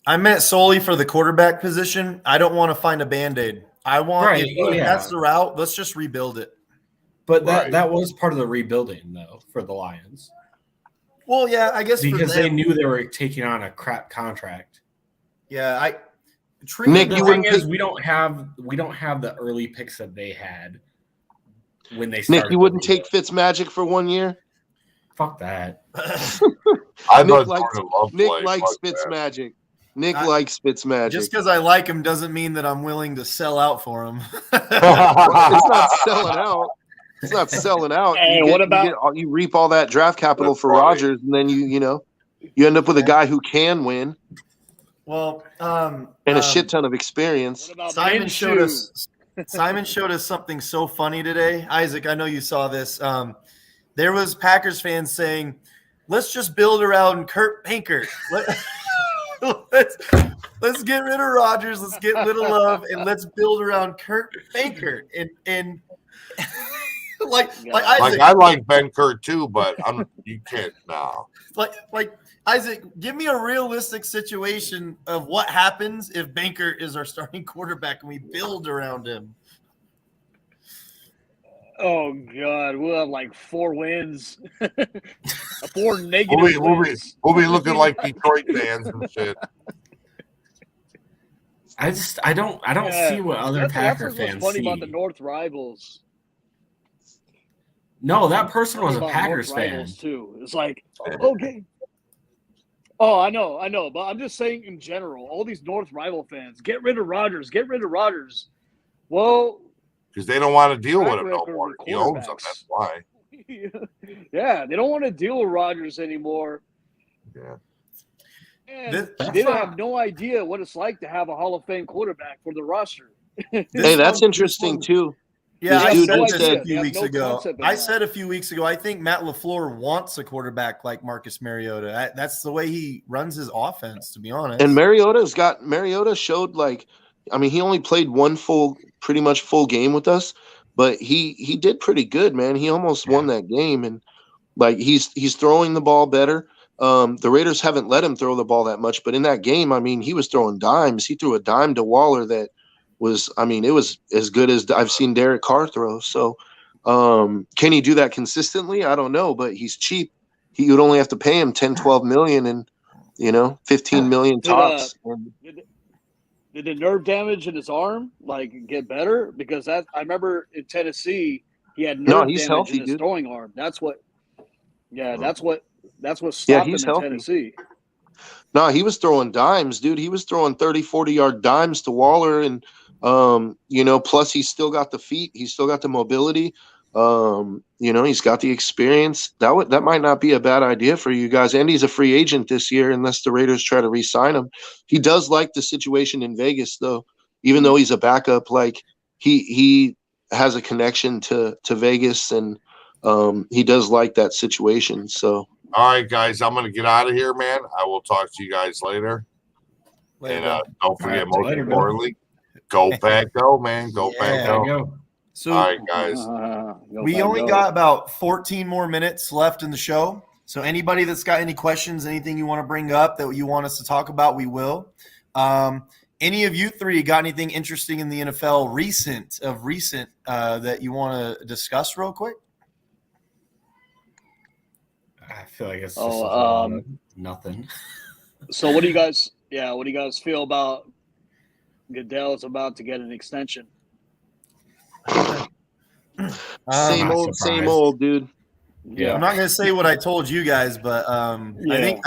I meant solely for the quarterback position. I don't want to find a Band-Aid. I want if that's the route, let's just rebuild it. But that was part of the rebuilding, though, for the Lions. Well, yeah, I guess because they knew they were taking on a crap contract. Yeah, Nick, the thing is, we don't have the early picks that they had when they started. Nick, you wouldn't take Fitzmagic for 1 year? Fuck that. Nick likes Fitzmagic. Nick likes Fitzmagic. Just because I like him doesn't mean that I'm willing to sell out for him. It's not selling out. It's not selling out. Hey, you reap all that draft capital for Rodgers, and then you end up with a guy who can win. Well, and a shit ton of experience. Simon showed us something so funny today. Isaac, I know you saw this. There was Packers fans saying, "Let's just build around Kurt Bankert. Let's get rid of Rodgers. Let's get rid of Love, and let's build around Kurt Bankert." And like Isaac, I like Ben Kurt too, but you can't now. Like Isaac, give me a realistic situation of what happens if Bankert is our starting quarterback and we build around him. Oh God, we'll have like 4 wins, 4 negative wins. We'll be looking like Detroit fans and shit. I don't see what other Packer fans what's funny see. about the North rivals. No, that person was a Packers fan too. It's like, okay. Oh, I know, but I'm just saying in general, all these North rival fans, get rid of Rodgers. Well, because they don't want to deal with him no more. He owns them. That's why. Yeah, they don't want to deal with Rodgers anymore. Yeah. And they don't have no idea what it's like to have a Hall of Fame quarterback for the roster. Hey, that's interesting too. Yeah, I said a few weeks ago. I think Matt LaFleur wants a quarterback like Marcus Mariota. That's the way he runs his offense, to be honest. And Mariota showed he only played one pretty much full game with us, but he did pretty good, man. He almost won that game, and he's throwing the ball better. The Raiders haven't let him throw the ball that much, but in that game, he was throwing dimes. He threw a dime to Waller that was, it was as good as I've seen Derek Carr throw. So can he do that consistently? I don't know, but he's cheap. He would only have to pay him 10, 12 million and, 15 million tops. Did the nerve damage in his arm get better? Because I remember in Tennessee he had nerve damage healthy, in his throwing arm. That's what stopped him in healthy. Tennessee. No, he was throwing dimes, dude. He was throwing 30, 40-yard dimes to Waller, and plus he's still got the feet, he's still got the mobility. He's got the experience. That might not be a bad idea for you guys. And he's a free agent this year unless the Raiders try to re-sign him. He does like the situation in Vegas, though. Even though he's a backup, he has a connection to Vegas, and he does like that situation. So, all right, guys, I'm going to get out of here, man. I will talk to you guys later. And don't forget, most importantly, go Pack, go, man. Go Pack, go. So, all right, guys. We only got about 14 more minutes left in the show. So anybody that's got any questions, anything you want to bring up that you want us to talk about, we will. Any of you three got anything interesting in the NFL recent that you want to discuss real quick? I feel like it's just nothing. So what do you guys feel about Goodell's about to get an extension? Same old, dude. Yeah, I'm not gonna say what I told you guys, but I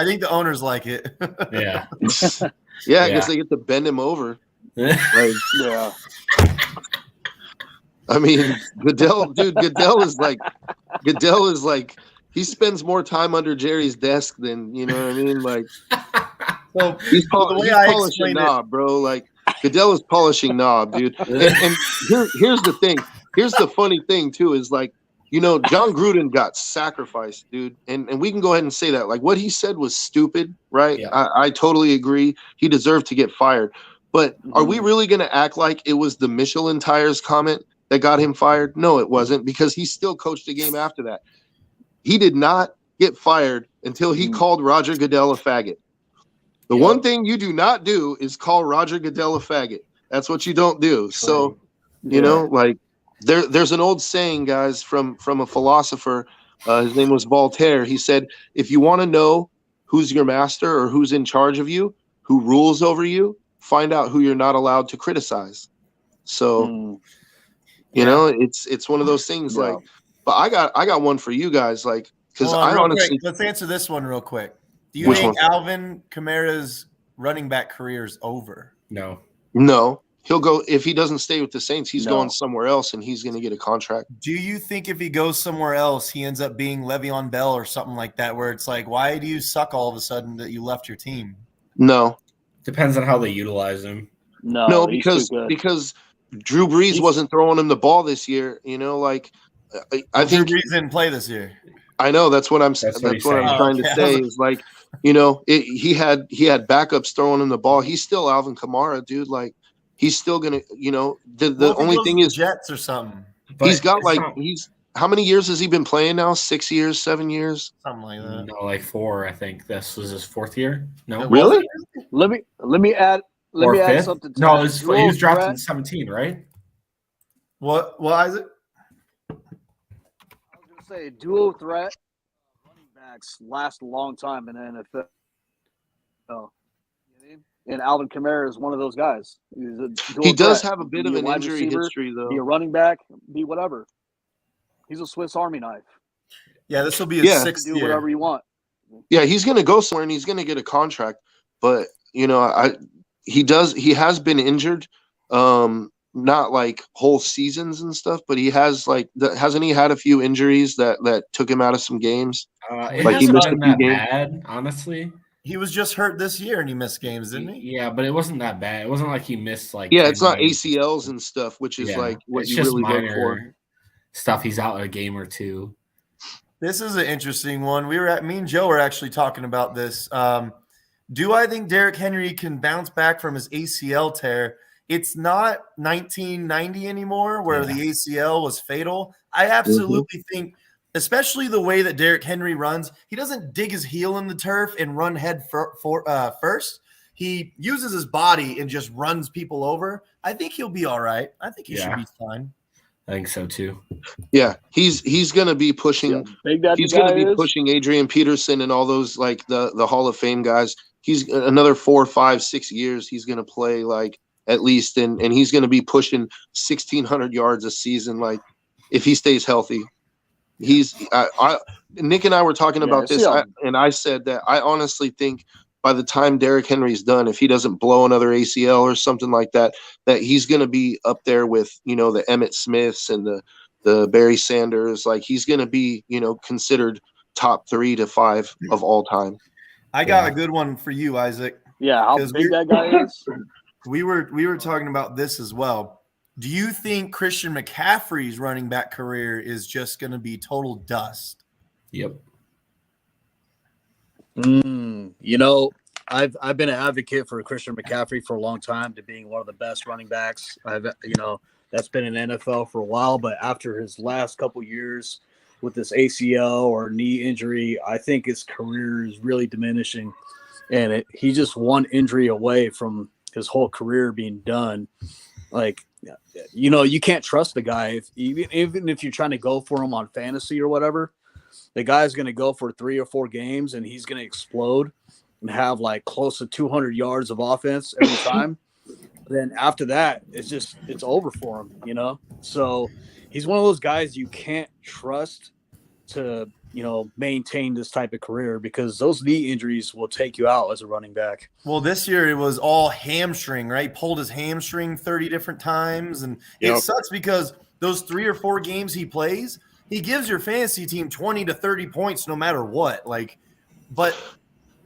think the owners like it. Yeah. I guess they get to bend him over. Goodell is like he spends more time under Jerry's desk than So he's polishing knob, bro. Goodell is polishing knob, dude. And here's the thing. Here's the funny thing too is John Gruden got sacrificed, dude. And we can go ahead and say that. What he said was stupid, right? Yeah. I totally agree. He deserved to get fired. But are we really going to act like it was the Michelin tires comment that got him fired? No, it wasn't, because he still coached the game after that. He did not get fired until he called Roger Goodell a faggot. The one thing you do not do is call Roger Goodell a faggot. That's what you don't do. So, you know, like there's an old saying, guys, from a philosopher. His name was Voltaire. He said, if you want to know who's your master or who's in charge of you, who rules over you, find out who you're not allowed to criticize. So, you know, it's one of those things like, but I got one for you guys, like, because I honestly let's answer this one real quick. Do you Which think one? Alvin Kamara's running back career is over? No. He'll go if he doesn't stay with the Saints, he's going somewhere else and he's going to get a contract. Do you think if he goes somewhere else, he ends up being Le'Veon Bell or something like that, where it's like, why do you suck all of a sudden that you left your team? No. Depends on how they utilize him. No, because Drew Brees wasn't throwing him the ball this year. You know, like I think Drew Brees didn't play this year. I know that's what I'm trying to say is like, you know, he had backups throwing him the ball. He's still Alvin Kamara, dude. Like he's still gonna, you know, the only thing is Jets or something. But he's got like how many years has he been playing now? 6 years, 7 years? Something like that. No, like 4, I think. This was his 4th year. No, really? Let me add something. No, he was drafted in 17, right? What Isaac? I was gonna say dual threat running backs last a long time in the NFL. And Alvin Kamara is one of those guys. He does have a bit of an injury history, though. Be a running back, be whatever. He's a Swiss Army knife. Yeah, this will be his 6th year. Do whatever you want. Yeah, he's going to go somewhere and he's going to get a contract. But you know, he has been injured, not like whole seasons and stuff, but he has hasn't he had a few injuries that took him out of some games? It like hasn't he missed been a few that games. bad, honestly. He was just hurt this year and he missed games, didn't he? Yeah, but it wasn't that bad. It wasn't like he missed like. Yeah, it's not games. ACLs and stuff, which is like what it's you just really look for. minor stuff. He's out a game or two. This is an interesting one. Me and Joe were actually talking about this. Do I think Derrick Henry can bounce back from his ACL tear? It's not 1990 anymore where the ACL was fatal. I absolutely think, especially the way that Derrick Henry runs, he doesn't dig his heel in the turf and run head first. He uses his body and just runs people over. I think he'll be all right. I think he should be fine. I think so too. Yeah, he's going to be pushing. He's going to be pushing Adrian Peterson and all those like the Hall of Fame guys. He's another 4, 5, 6 years. He's going to play like at least, and he's going to be pushing 1,600 yards a season. Like if he stays healthy, Nick and I were talking about this, and I said that I honestly think by the time Derrick Henry's done, if he doesn't blow another ACL or something like that, that he's going to be up there with, you know, the Emmitt Smiths and the Barry Sanders. Like he's going to be, you know, considered top 3 to 5 of all time. I got a good one for you, Isaac. Yeah, how big that guy is. We were talking about this as well. Do you think Christian McCaffrey's running back career is just going to be total dust? Yep. You know, I've been an advocate for Christian McCaffrey for a long time to being one of the best running backs. That's been in NFL for a while, but after his last couple years with this ACL or knee injury, I think his career is really diminishing, and he's just one injury away from his whole career being done. Like, you know, you can't trust the guy even if you're trying to go for him on fantasy or whatever. The guy's going to go for 3 or 4 games and he's going to explode and have like close to 200 yards of offense every time. Then after that, it's over for him, you know? So he's one of those guys you can't trust to, you know, maintain this type of career because those knee injuries will take you out as a running back. Well, this year it was all hamstring, right? He pulled his hamstring 30 different times. And it sucks because those 3 or 4 games he plays, he gives your fantasy team 20 to 30 points no matter what. Like, but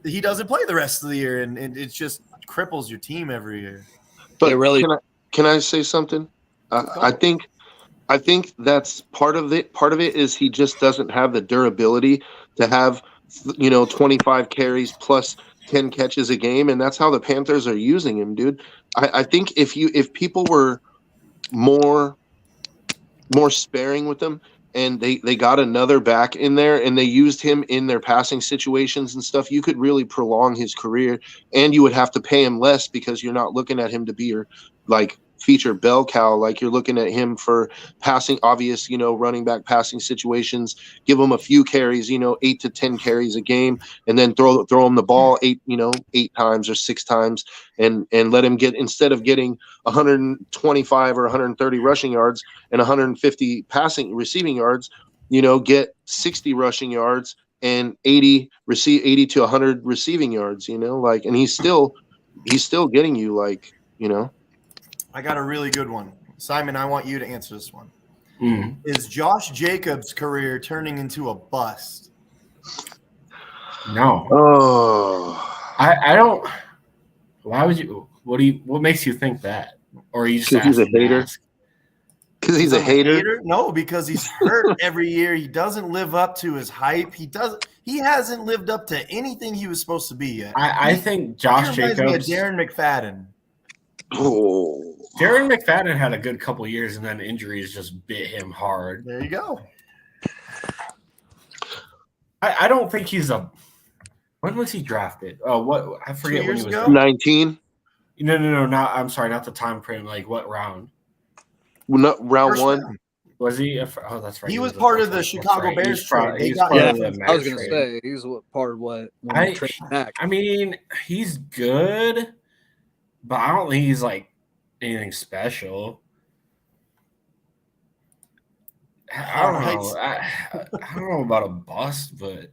he doesn't play the rest of the year, and it just cripples your team every year. But can I say something? I think that's part of it. Part of it is he just doesn't have the durability to have, you know, 25 carries plus 10 catches a game, and that's how the Panthers are using him, dude. I think if people were more sparing with him, and they got another back in there, and they used him in their passing situations and stuff, you could really prolong his career, and you would have to pay him less because you're not looking at him to be your like feature bell cow. Like you're looking at him for passing, obvious, running back passing situations. Give him a few carries, 8 to 10 carries a game, and then throw him the ball 8 times or 6 times, and let him get, instead of getting 125 or 130 rushing yards and 150 receiving yards, get 60 rushing yards and 80 to 100 receiving yards, and he's still getting you I got a really good one. Simon, I want you to answer this one. Mm. Is Josh Jacobs' career turning into a bust? No. Oh, I don't. Why would you? What makes you think that? Or are you just 'Cause he's a asking to hater. ask? because he's a hater. No, because he's hurt every year. He doesn't live up to his hype. He hasn't lived up to anything he was supposed to be yet. I think Josh He reminds me of Jacobs. Darren McFadden. Oh, Darren McFadden had a good couple years, and then injuries just bit him hard. There you go. I don't think he's a. When was he drafted? Oh, what? I forget 2 when years he was. ago? drafted. 19. No. Not. I'm sorry, not the time frame. Like what round Well, not round First one. round. was he? Oh, that's right. He was a part of first the round. Chicago That's right. Bears He's part- trade. They he's got part him of the from- Max I was gonna trade. say he's part of what when they traded back. I mean, he's good, but I don't think he's like anything special. I don't know. I don't know about a bust, but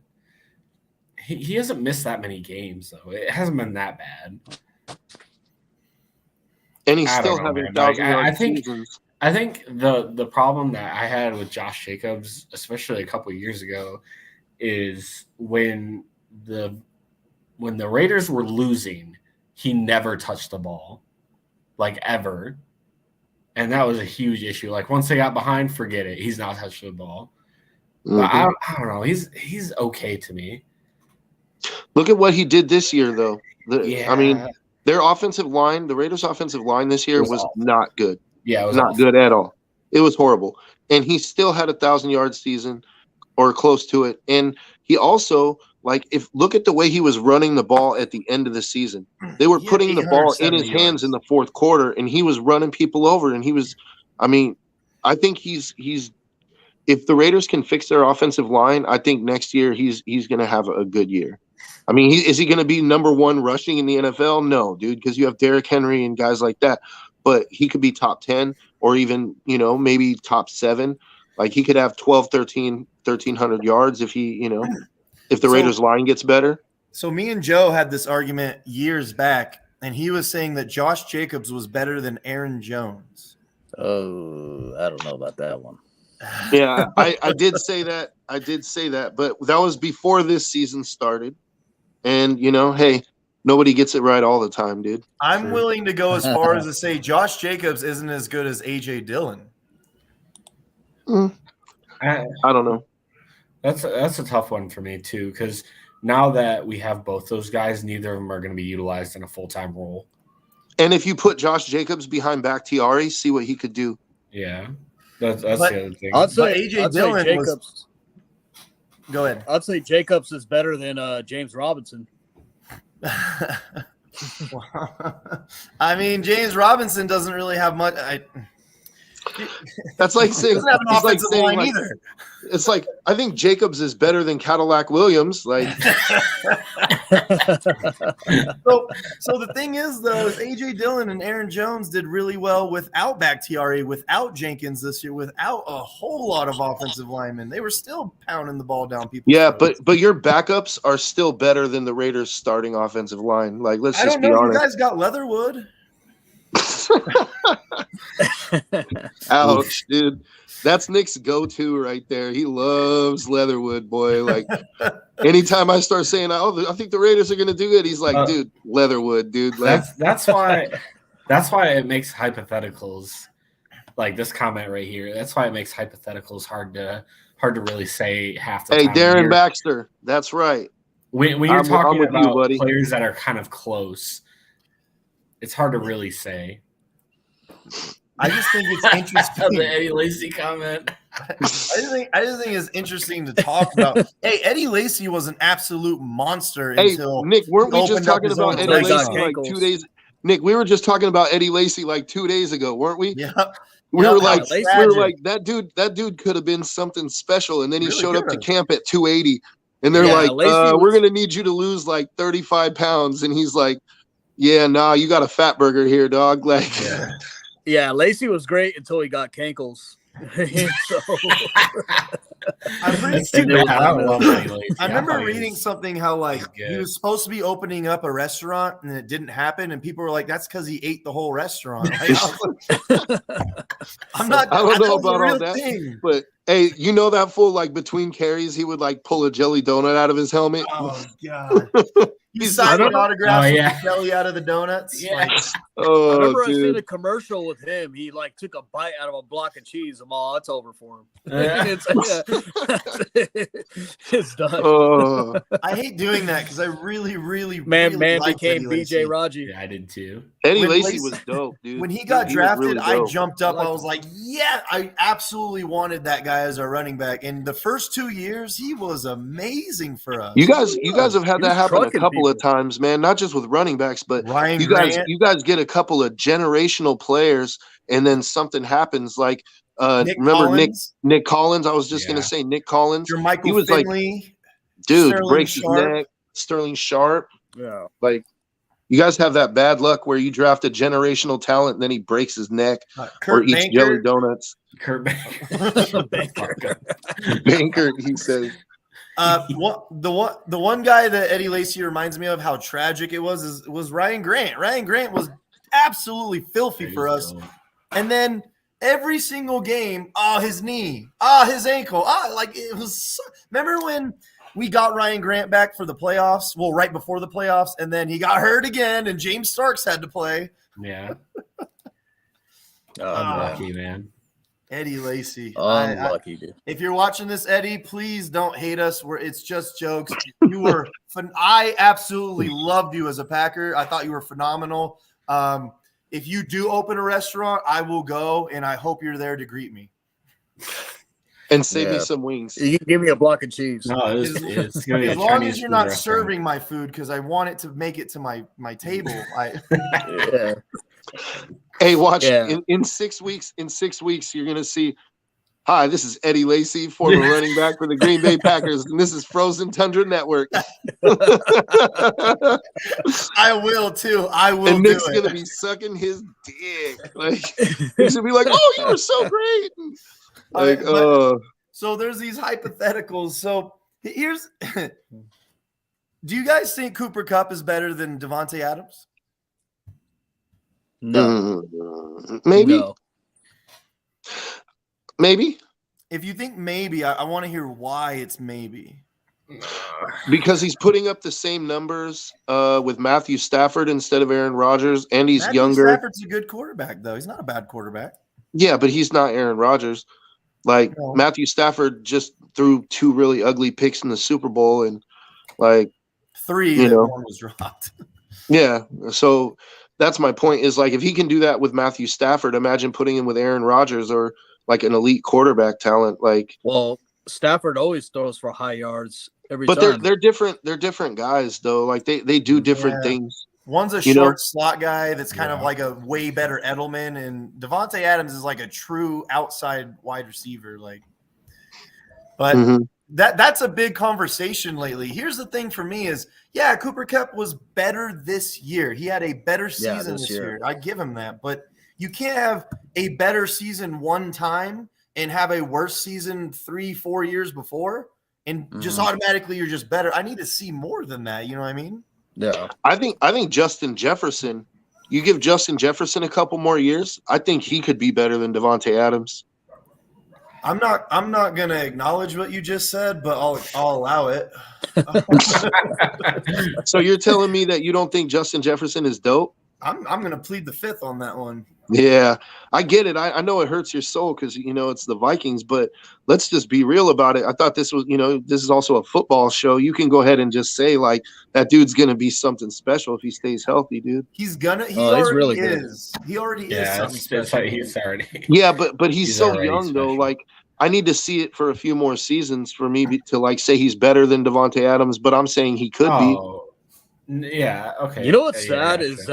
he hasn't missed that many games, though. It hasn't been that bad. And he's I still don't know, having man. Like, 1,000-yard I think seasons. I think the problem that I had with Josh Jacobs, especially a couple of years ago, is when the Raiders were losing, he never touched the ball, like ever. And that was a huge issue. Like once they got behind, forget it. He's not touching the ball. But I don't know. He's okay to me. Look at what he did this year, though. Yeah. I mean, their offensive line, the Raiders' offensive line this year was awful. not good. Yeah, it was Not awful. good at all. It was horrible. And he still had 1,000-yard season or close to it. And he also, look at the way he was running the ball at the end of the season. They were He had putting the ball in 870 his hands yards. in the fourth quarter, and he was running people over. And he was, I think he's if the Raiders can fix their offensive line, I think next year he's going to have a good year. I mean, is he going to be number one rushing in the NFL? No, dude, because you have Derrick Henry and guys like that. But he could be top 10 or even, maybe top 7. Like he could have 1,300 yards if he, if the Raiders line gets better. So me and Joe had this argument years back, and he was saying that Josh Jacobs was better than Aaron Jones. Oh, I don't know about that one. Yeah, I did say that. But that was before this season started. And, hey, nobody gets it right all the time, dude. I'm willing to go as far as to say Josh Jacobs isn't as good as A.J. Dillon. I don't know. That's a tough one for me too, because now that we have both those guys, neither of them are going to be utilized in a full-time role. And if you put Josh Jacobs behind Bakhtiari, see what he could do. Yeah, that's But- the other thing. I'd say A.J. Dillon was- Jacobs. Go ahead. I'd say Jacobs is better than James Robinson. I mean, James Robinson doesn't really have much. That's like He saying, doesn't have an it's like offensive saying, line like, either. it's like I think Jacobs is better than Cadillac Williams. Like, So the thing is, though, is A.J. Dillon and Aaron Jones did really well without Bakhtiari, without Jenkins this year, without a whole lot of offensive linemen. They were still pounding the ball down people. yeah, but your backups are still better than the Raiders' starting offensive line. Like, let's I just don't be know. You honest. guys got Leatherwood. Ouch, dude. That's Nick's go-to right there. He loves Leatherwood, boy. Like, anytime I start saying, "Oh, I think the Raiders are going to do it," he's like, "Dude, Leatherwood, dude." Like, That's why it makes hypotheticals like this comment right here. That's why it makes hypotheticals hard to really say half the hey, time. Darren Baxter. That's right. When you're I'm talking with you, about buddy. players that are kind of close, it's hard to really say. I just think it's interesting. The Eddie Lacy comment. I just think it's interesting to talk about. Hey, Eddie Lacy was an absolute monster Hey, until Nick, weren't we he just opened up talking his about own Eddie Until he got Lacy like cankles. 2 days? Nick, we were just talking about Eddie Lacy like 2 days ago, weren't we? Yeah. We Yep, were that like, was Lacy- we were tragic. like, that dude could have been something special, and then he Really showed up to could've. camp at 280, and they're Yeah, like, Lacy we're was- gonna need you to lose like 35 pounds, and he's like, yeah, nah, you got a fat burger here, dog. Like, Yeah, Lacy was great until he got cankles. So I'm pretty That's too And there bad. was I no don't love middle. Eddie Lacy. I remember thought he reading was- something how like was good. he was supposed to be opening up a restaurant and it didn't happen, and people were like, "That's because he ate the whole restaurant." Like, I was like, I'm not. I don't know that was a about all real that. thing. but hey, you know that fool like between carries, he would like pull a jelly donut out of his helmet. Oh god, he He's- signed I the don't- autographs Oh, with yeah. the jelly out of the donuts. Yeah. Like, I Oh, remember I seen dude. a commercial with him. He like took a bite out of a block of cheese. I'm all, it's over for him. Yeah. It's done. Oh, I hate doing that because I really, really, man really liked became Eddie BJ Lacy. Raji. Yeah, I did too. Eddie When Lacy Lacy- was dope, dude. When he got was drafted, really I dope. jumped up. I liked I was like, yeah, I absolutely wanted that guy as our running back. And the first 2 years, he was amazing for us. You guys have had He was that happen a trucking couple of people. times, man. Not just with running backs, but Ryan you guys Grant, get a couple of generational players, and then something happens. Like Nick remember Collins, Nick Collins? I was just Yeah. gonna say Nick Collins. Jermichael He was like, Finley. dude, Sterling breaks Sharp. his neck. Sterling Sharp. Yeah. Like, you guys have that bad luck where you draft a generational talent, and then he breaks his neck or Kurt eats jelly Banker. donuts. Kurt Banker. Banker, he says. The one guy that Eddie Lacy reminds me of how tragic it was Ryan Grant. Ryan Grant was absolutely filthy for us. And then every single game, his knee, his ankle, like it was. Remember when we got Ryan Grant back for the playoffs? Well, right before the playoffs, and then he got hurt again, and James Starks had to play. Yeah. Ah. Unlucky, man. Eddie Lacy. Unlucky, dude. If you're watching this, Eddie, please don't hate us. It's just jokes. You were I absolutely loved you as a Packer. I thought you were phenomenal. If you do open a restaurant, I will go, and I hope you're there to greet me. And save me Yeah. some wings. You can give me a block of cheese. No, it's gonna be As a long Chinese as you're food not restaurant. serving my food, because I want it to make it to my table. Yeah. Hey, watch Yeah. in 6 weeks. In 6 weeks, you're gonna see. Hi, this is Eddie Lacy, former running back for the Green Bay Packers, and this is Frozen Tundra Network. I will too. I will And do Nick's it. gonna be sucking his dick. Like he's gonna be like, "Oh, you were so great." Like, All right, but- So there's these hypotheticals. So here's do you guys think Cooper Kupp is better than Devontae Adams? No. Maybe, No. maybe If you think maybe, I want to hear why it's maybe. because he's putting up the same numbers with Matthew Stafford instead of Aaron Rodgers, and he's Matthew younger. Stafford's a good quarterback, though. He's not a bad quarterback. Yeah, but he's not Aaron Rodgers. Like No. Matthew Stafford just threw 2 really ugly picks in the Super Bowl, and like, 3, You and know. 1 was dropped. yeah. So that's my point. Is like if he can do that with Matthew Stafford, imagine putting him with Aaron Rodgers or like an elite quarterback talent. Like, Well, Stafford always throws for high yards every but time. they're different. They're different guys though. Like they do different Yeah. things. One's a You know? short slot guy that's kind of Yeah. like a way better Edelman, and Devontae Adams is like a true outside wide receiver. Like, but Mhm. that's a big conversation lately. Here's the thing for me is, yeah, Cooper Kupp was better this year. He had a better Yeah, season this this year. year. I give him that, but you can't have a better season one time and have a worse season 3-4 years before, and just Mhm. automatically you're just better. I need to see more than that. You know what I mean? Yeah. I think Justin Jefferson. You give Justin Jefferson a couple more years, I think he could be better than Devontae Adams. I'm not gonna acknowledge what you just said, but I'll allow it. So you're telling me that you don't think Justin Jefferson is dope? I'm gonna plead the fifth on that one. Yeah, I get it. I know it hurts your soul because it's the Vikings, but let's just be real about it. I thought this was, this is also a football show. You can go ahead and just say like that dude's gonna be something special if he stays healthy, dude. He's gonna. He Oh, he's already really good. is. He already is Yeah, something it's special. like he's already. Yeah, but he's He's so already young though. special. Like I need to see it for a few more seasons for me to like say he's better than Devontae Adams, but I'm saying he could be. Yeah, okay. You know what's Yeah, sad gotcha. is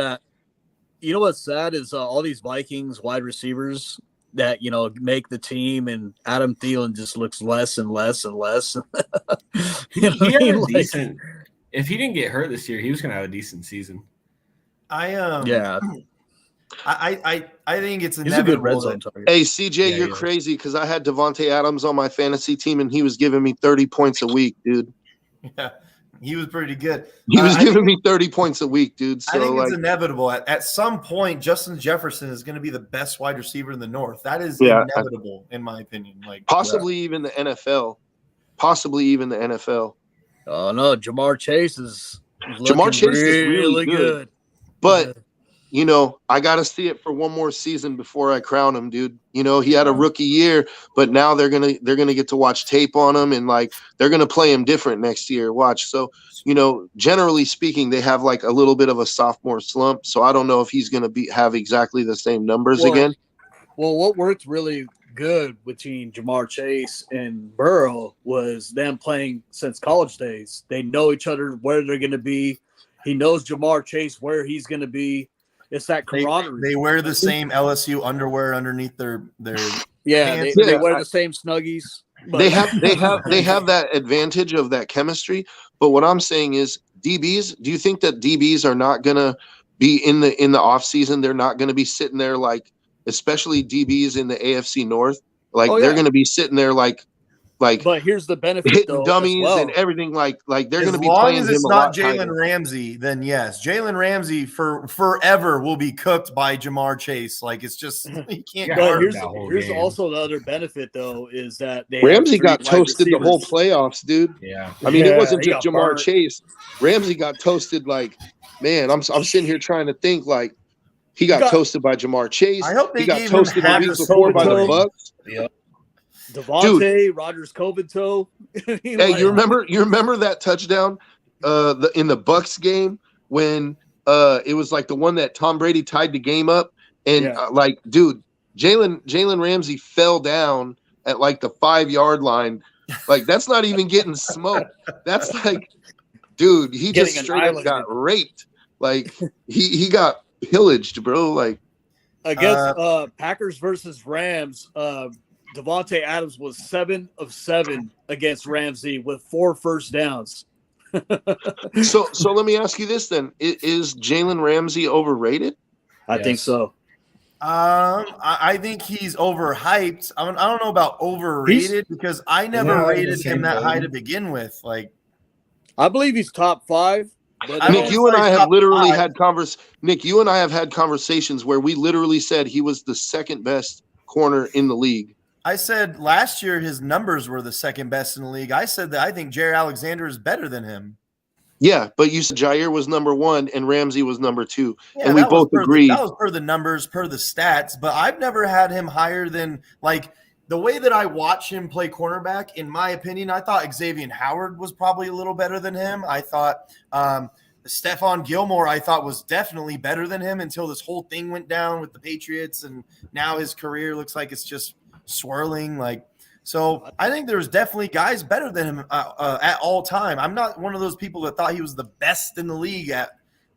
that all these Vikings wide receivers that make the team, and Adam Thielen just looks less and less and less. He had a decent. If he didn't get hurt this year, he was going to have a decent season. Yeah. I think it's He's a good red inevitable. zone target. Hey, CJ, you're crazy because I had Devontae Adams on my fantasy team, and he was giving me 30 points a week, dude. Yeah, he was pretty good. He was giving me 30 points a week, dude. So I think it's inevitable. At some point, Justin Jefferson is going to be the best wide receiver in the North. That is inevitable, in my opinion. Like possibly even the NFL. Possibly even the NFL. Oh no, Jamar Chase is really good. But I got to see it for one more season before I crown him, dude. He had a rookie year, but now they're going to get to watch tape on him, and like they're going to play him different next year. Watch. So, generally speaking, they have like a little bit of a sophomore slump. So I don't know if he's going to have exactly the same numbers again. Well, what worked really good between Jamar Chase and Burrow was them playing since college days. They know each other, where they're going to be. He knows Jamar Chase where he's going to be. It's that camaraderie. They wear the same LSU underwear underneath their pants. They wear the same Snuggies. They have that advantage of that chemistry. But what I'm saying is, DBs. Do you think that DBs are not gonna be in the off season? They're not gonna be sitting there like, especially DBs in the AFC North. Like they're gonna be sitting there like. But here's the benefit, hitting dummies and everything. Like they're going to be playing him a lot. As long as it's not Jalen Ramsey, then yes, Jalen Ramsey for forever will be cooked by Jamar Chase. Like it's just he can't guard. Here's also the other benefit though is that Ramsey got toasted the whole playoffs, dude. Yeah, I mean it wasn't just Jamar Chase. Ramsey got toasted. Like, man, I'm sitting here trying to think like he got toasted by Jamar Chase. I hope they he got gave toasted the week before by the Bucks. Yeah. Devontae, Rogers Covington. Hey, you remember that touchdown in the Bucks game when it was like the one that Tom Brady tied the game up, and dude, Jalen Ramsey fell down at like the 5-yard line. Like that's not even getting smoked. That's like, dude, he just straight up got raped. Like he got pillaged, bro. Like against Packers versus Rams. Devontae Adams was 7 of 7 against Ramsey with 4 first downs. So let me ask you this then: is Jalen Ramsey overrated? I think so. I think he's overhyped. I don't know about overrated because I never rated him that high to begin with. Like, I believe he's top 5. Nick, you and I have literally had conversations where we literally said he was the second best corner in the league. I said last year his numbers were the second best in the league. I said that I think Jair Alexander is better than him. Yeah, but you said Jair was number 1 and Ramsey was number 2, yeah, and we both agreed. That was per the numbers, per the stats, but I've never had him higher than like the way that I watch him play cornerback. In my opinion, I thought Xavier Howard was probably a little better than him. I thought Stephon Gilmore, I thought was definitely better than him until this whole thing went down with the Patriots, and now his career looks like it's just swirling. Like, so I think there's definitely guys better than him at all time. I'm not one of those people that thought he was the best in the league at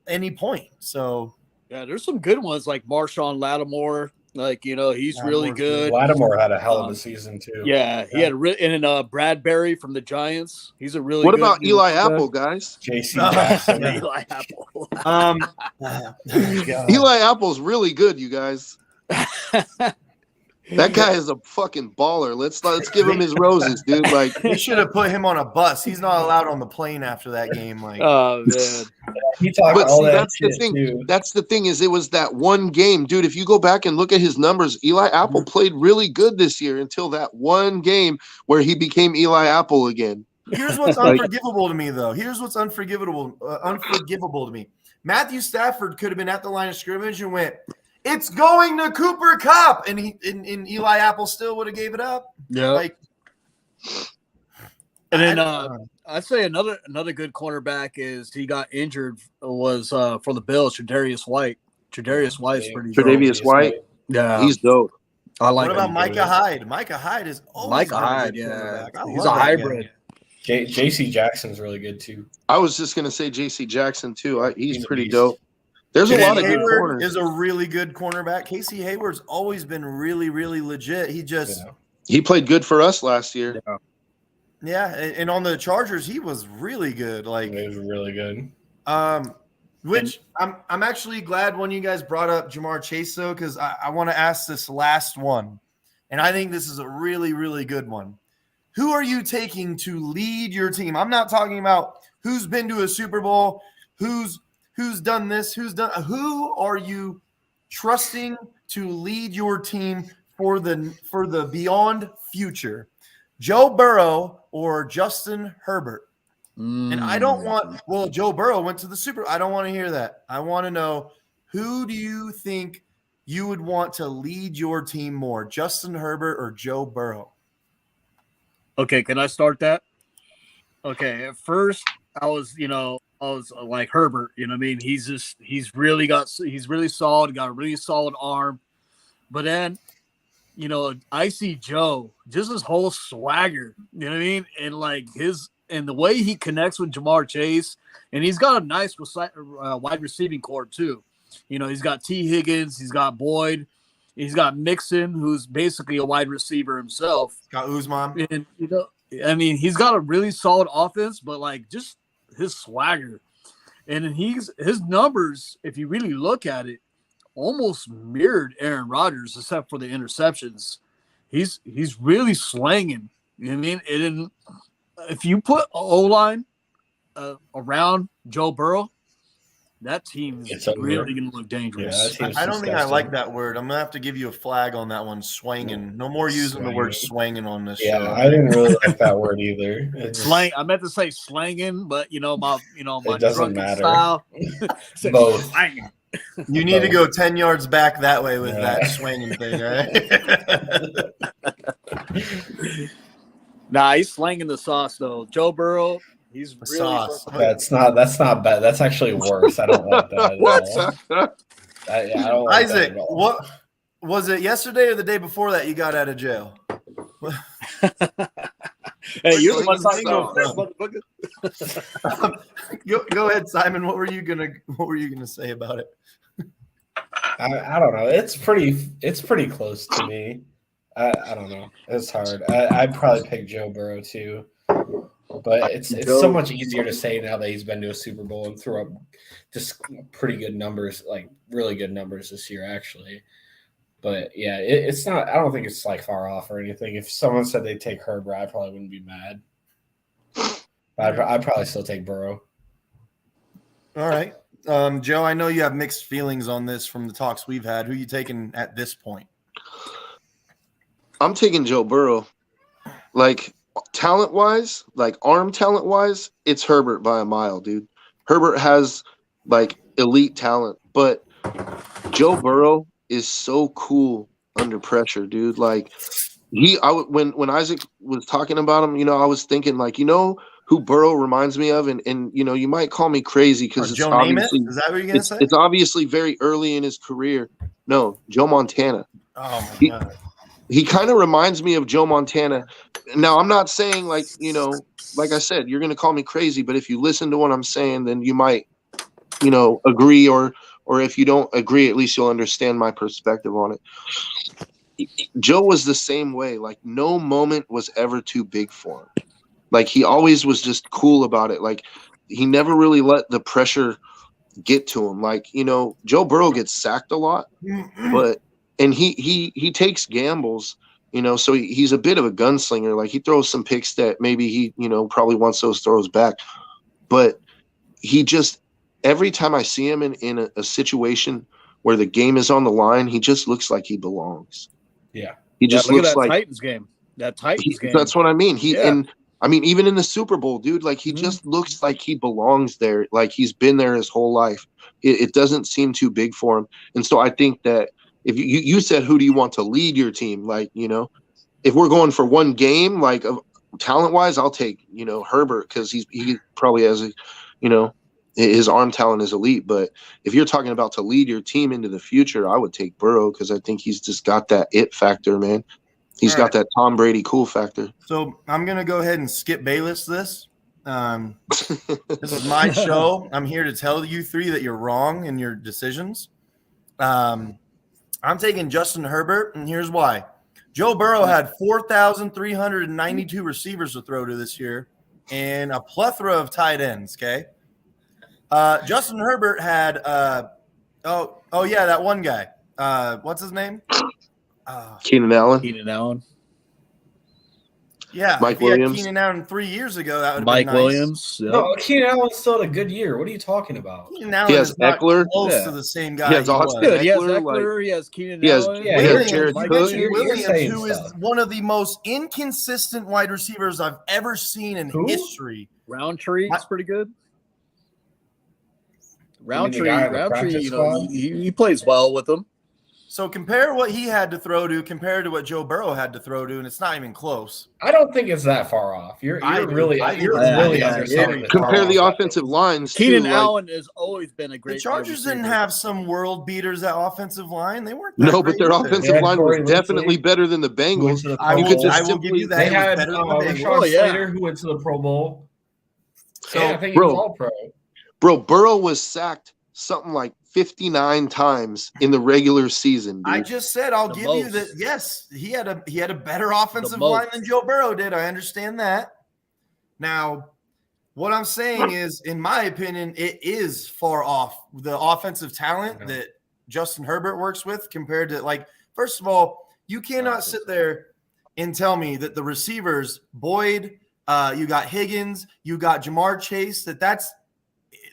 any point. So yeah, there's some good ones like Marshawn Lattimore. Like, he's really good. Lattimore had a hell of a season too. Yeah, he had and Bradbury from the Giants. He's a really What good about Eli Apple, guys? JC Jackson. Eli Apple. Eli Apple's really good, you guys. That guy is a fucking baller. Let's give him his roses, dude. Like they should have put him on a bus. He's not allowed on the plane after that game. Like, oh man, he talked but all see, that that's the shit thing. too. That's the thing is, it was that one game, dude. If you go back and look at his numbers, Eli Apple played really good this year until that one game where he became Eli Apple again. Here's what's unforgivable to me, though. Here's what's unforgivable to me. Matthew Stafford could have been at the line of scrimmage and went, "It's going to Cooper Kupp," and Eli Apple still would have gave it up. Yeah. Like, and then I'd say another good cornerback is he got injured was for the Bills, Tre'Davious White. Tre'Davious White's pretty dope. Tre'Davious White, Yeah, he's dope. I like What about him. Micah Hyde? Micah Hyde is always Micah been a Hyde? good Yeah, cornerback. I he's love a that guy. hybrid. J.C. Jackson's really good too. I was just gonna say J.C. Jackson too. He's a pretty beast. dope. There's a Casey lot of good Hayward corners. is a really good cornerback. Casey Hayward's always been really, really legit. He just Yeah. He played good for us last year. yeah, and on the Chargers, he was really good. Like It was really good. which I'm actually glad when you guys brought up Jamar Chase though, because I want to ask this last one, and I think this is a really, really good one. Who are you taking to lead your team? I'm not talking about who's been to a Super Bowl, who's done this, who are you trusting to lead your team for the beyond future? Joe Burrow or Justin Herbert? And I don't want, well, Joe Burrow went to the Super. I don't want to hear that. I want to know, who do you think you would want to lead your team more, Justin Herbert or Joe Burrow? Okay, can I start that? Okay, at first I was like Herbert. You know what I mean? He's really solid. Got a really solid arm. But then, I see Joe, just his whole swagger. You know what I mean? And the way he connects with Jamar Chase, and he's got a nice wide receiving core too. He's got T. Higgins, he's got Boyd, he's got Mixon, who's basically a wide receiver himself. Got Uzman. And he's got a really solid offense, but just his swagger, and his numbers, if you really look at it, almost mirrored Aaron Rodgers, except for the interceptions. He's really slanging. You know what I mean? And if you put O-line around Joe Burrow, that team is really going to look dangerous. Yeah, I don't think I like that word. I'm going to have to give you a flag on that one, swanging. No more using the word swanging on this show. Yeah, I didn't really like that word either. Slang. I meant to say slanging, but my it doesn't matter. Style. Both. Slanging. You need to go 10 yards back that way with that swinging thing, right? Nah, he's slanging the sauce though. Joe Burrow, he's really sauce. That's not bad. That's actually worse. I don't like that at all. I don't like Isaac, that at all. what was it, yesterday or the day before that you got out of jail? Hey, you're the one Go ahead, Simon. What were you gonna say about it? I don't know. It's pretty close to me. I don't know. It's hard. I'd probably pick Joe Burrow too, but it's so much easier to say now that he's been to a Super Bowl and threw up just pretty good numbers, like really good numbers this year, actually. But yeah, it's not. I don't think it's far off or anything. If someone said they'd take Herbert, I probably wouldn't be mad. I'd probably still take Burrow. All right, Joe. I know you have mixed feelings on this from the talks we've had. Who are you taking at this point? I'm taking Joe Burrow. Talent-wise, arm talent-wise, it's Herbert by a mile, dude. Herbert has elite talent, but Joe Burrow is so cool under pressure, dude. When Isaac was talking about him, I was thinking who Burrow reminds me of, and you might call me crazy because it's Joe obviously Namath? Is that what you're gonna say? It's obviously very early in his career. No, Joe Montana. Oh my god. He kind of reminds me of Joe Montana. Now, I'm not saying like I said, you're going to call me crazy, but if you listen to what I'm saying, then you might, agree, or if you don't agree, at least you'll understand my perspective on it. Joe was the same way. No moment was ever too big for him. He always was just cool about it. He never really let the pressure get to him. Joe Burrow gets sacked a lot, and he takes gambles, so he's a bit of a gunslinger. He throws some picks that maybe he, probably wants those throws back. But he just, every time I see him in a situation where the game is on the line, he just looks like he belongs. Yeah. He just look looks at that like Titans game. That Titans game. That's what I mean. Even in the Super Bowl, dude, he just looks like he belongs there. He's been there his whole life. It doesn't seem too big for him. And so I think that if you said, who do you want to lead your team? If we're going for one game, talent wise, I'll take, Herbert, because he probably has His arm talent is elite, but if you're talking about to lead your team into the future, I would take Burrow because I think he's just got that it factor, man. He's got that Tom Brady cool factor. So I'm going to go ahead and skip Bayless this. This is my show. I'm here to tell you three that you're wrong in your decisions. I'm taking Justin Herbert, and here's why. Joe Burrow had 4,392 receivers to throw to this year and a plethora of tight ends, okay? Justin Herbert had that one guy. What's his name? Keenan Allen. Keenan Allen. Yeah, Mike if he had Williams. Keenan Allen 3 years ago, that would have Mike been nice. Williams. Yep. No, Keenan Allen still had a good year. What are you talking about? Keenan Allen He has is not Eckler. close Yeah. to the same guy. He has Austin. Good. He has Eckler, Eckler. He has Keenan he has- Allen. yeah, he has Williams, Jared you Cook. mentioned You're Williams, saying who is stuff. one of the most inconsistent wide receivers I've ever seen in Who? history. Roundtree is pretty good. the Roundtree, guy on the Roundtree, practice you know, squad? he plays well with them. So compare what he had to throw to compared to what Joe Burrow had to throw to, and it's not even close. I don't think it's that far off. You're I do. really I think you're it's really yeah, underselling yeah. the Compare the Chargers. offensive lines. too, Keenan like- Allen has always been a great. The Chargers wide didn't receiver. have some world beaters at offensive line. They weren't that No, great but their either. offensive had line was Corey Linsley. definitely better than the Who went Bengals. to the I Pro You could will, Bowl. just I will give you simply- that. They It was had better than the Bengals. Rashawn Oh, yeah. Slater, who went to the Pro Bowl. So, Yeah, I think he bro, was all pro. Bro, Burrow was sacked something like 59 times in the regular season, dude. I just said I'll The give you most. that. Yes, he had a better offensive most. line than Joe Burrow did. I understand that. Now, what I'm saying is, in my opinion, it is far off the offensive talent that Justin Herbert works with compared to, like, first of all, you cannot sit there and tell me that the receivers, Boyd, you got Higgins, you got Jamar Chase, that's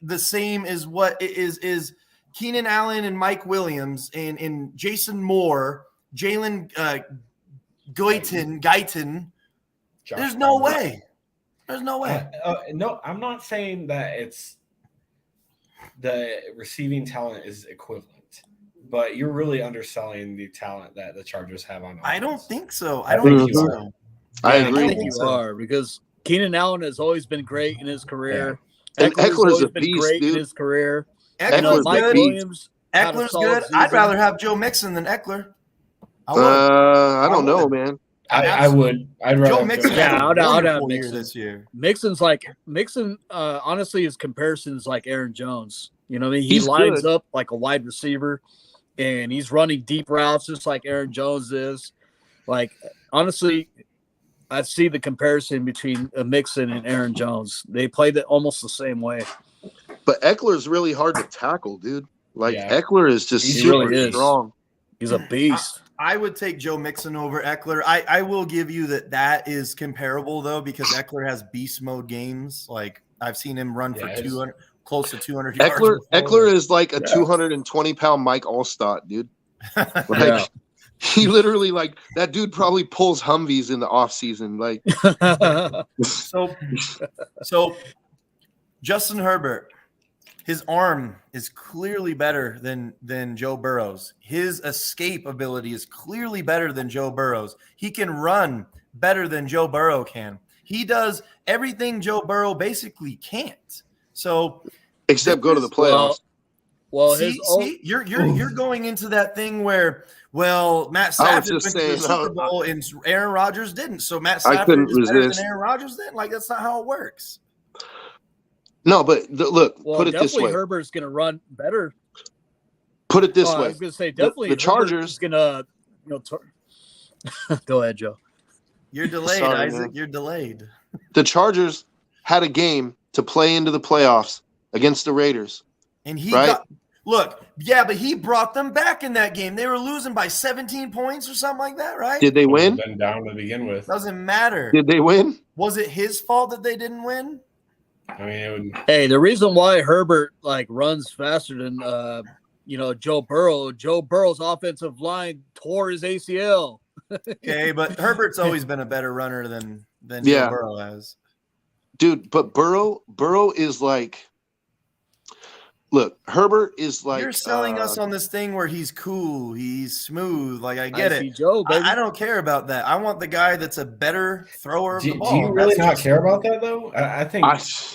the same as what it is Keenan Allen and Mike Williams and Jason Moore, Jalen Guyton. Josh There's no Palmer. way. There's no way. No, I'm not saying that it's the receiving talent is equivalent, but you're really underselling the talent that the Chargers have on offense. I don't think so. I don't think Mhm. so. I Yeah, agree. I think you are because Keenan Allen has always been great in his career. And Eckler's Eckler's always a been beast, great in dude. his career. Eckler's Mike good. Williams. had a Eckler's solid good. I'd season. rather have Joe Mixon than Eckler. I would. I don't know, would. man. I would. I'd rather. Joe Mixon Yeah, had a I'd have wonderful year Mixon. this year. Mixon, honestly, his comparisons like Aaron Jones. You know what I mean? He He's lines good. up like a wide receiver, and he's running deep routes just like Aaron Jones is. Like, honestly, I see the comparison between Mixon and Aaron Jones. They played it almost the same way. But Eckler's really hard to tackle, dude. Like Yeah. Eckler is just He super really is. strong. He's a beast. I would take Joe Mixon over Eckler. I will give you that is comparable, though, because Eckler has beast mode games. Like, I've seen him run for Yeah, his- 200, close to 200 yards. Eckler before. is like a Yeah. 220-pound Mike Allstott, dude. Like Yeah. he literally like that dude probably pulls Humvees in the off season. Like So Justin Herbert, his arm is clearly better than Joe Burrow's. His escape ability is clearly better than Joe Burrow's. He can run better than Joe Burrow can. He does everything Joe Burrow basically can't. So except go to the playoffs. Well, you're going into that thing where, well, Matt I was Stafford went just to the saying, Super Bowl and Aaron Rodgers didn't. So Matt I Stafford couldn't is better resist. than Aaron Rodgers then? Like, that's not how it works. No, but look, well, put it this definitely way. Herbert's going to run better. Put it this I way. was going to say definitely the Chargers- is going to, go ahead, Joe. You're delayed, Sorry, Isaac. man. You're delayed. The Chargers had a game to play into the playoffs against the Raiders. And he Right. but he brought them back in that game. They were losing by 17 points or something like that, right? Did they win? Been down to begin with. Doesn't matter. Did they win? Was it his fault that they didn't win? I mean, it would, Hey, the reason why Herbert runs faster than Joe Burrow's offensive line tore his ACL. Okay, but Herbert's always been a better runner than Yeah. Joe Burrow has. Dude, but Burrow is like look, Herbert is like You're selling us on this thing where he's cool, he's smooth. Like I get Icy it. Joe, baby. I don't care about that. I want the guy that's a better thrower of the Do ball. you really That's not just- care about that though? I think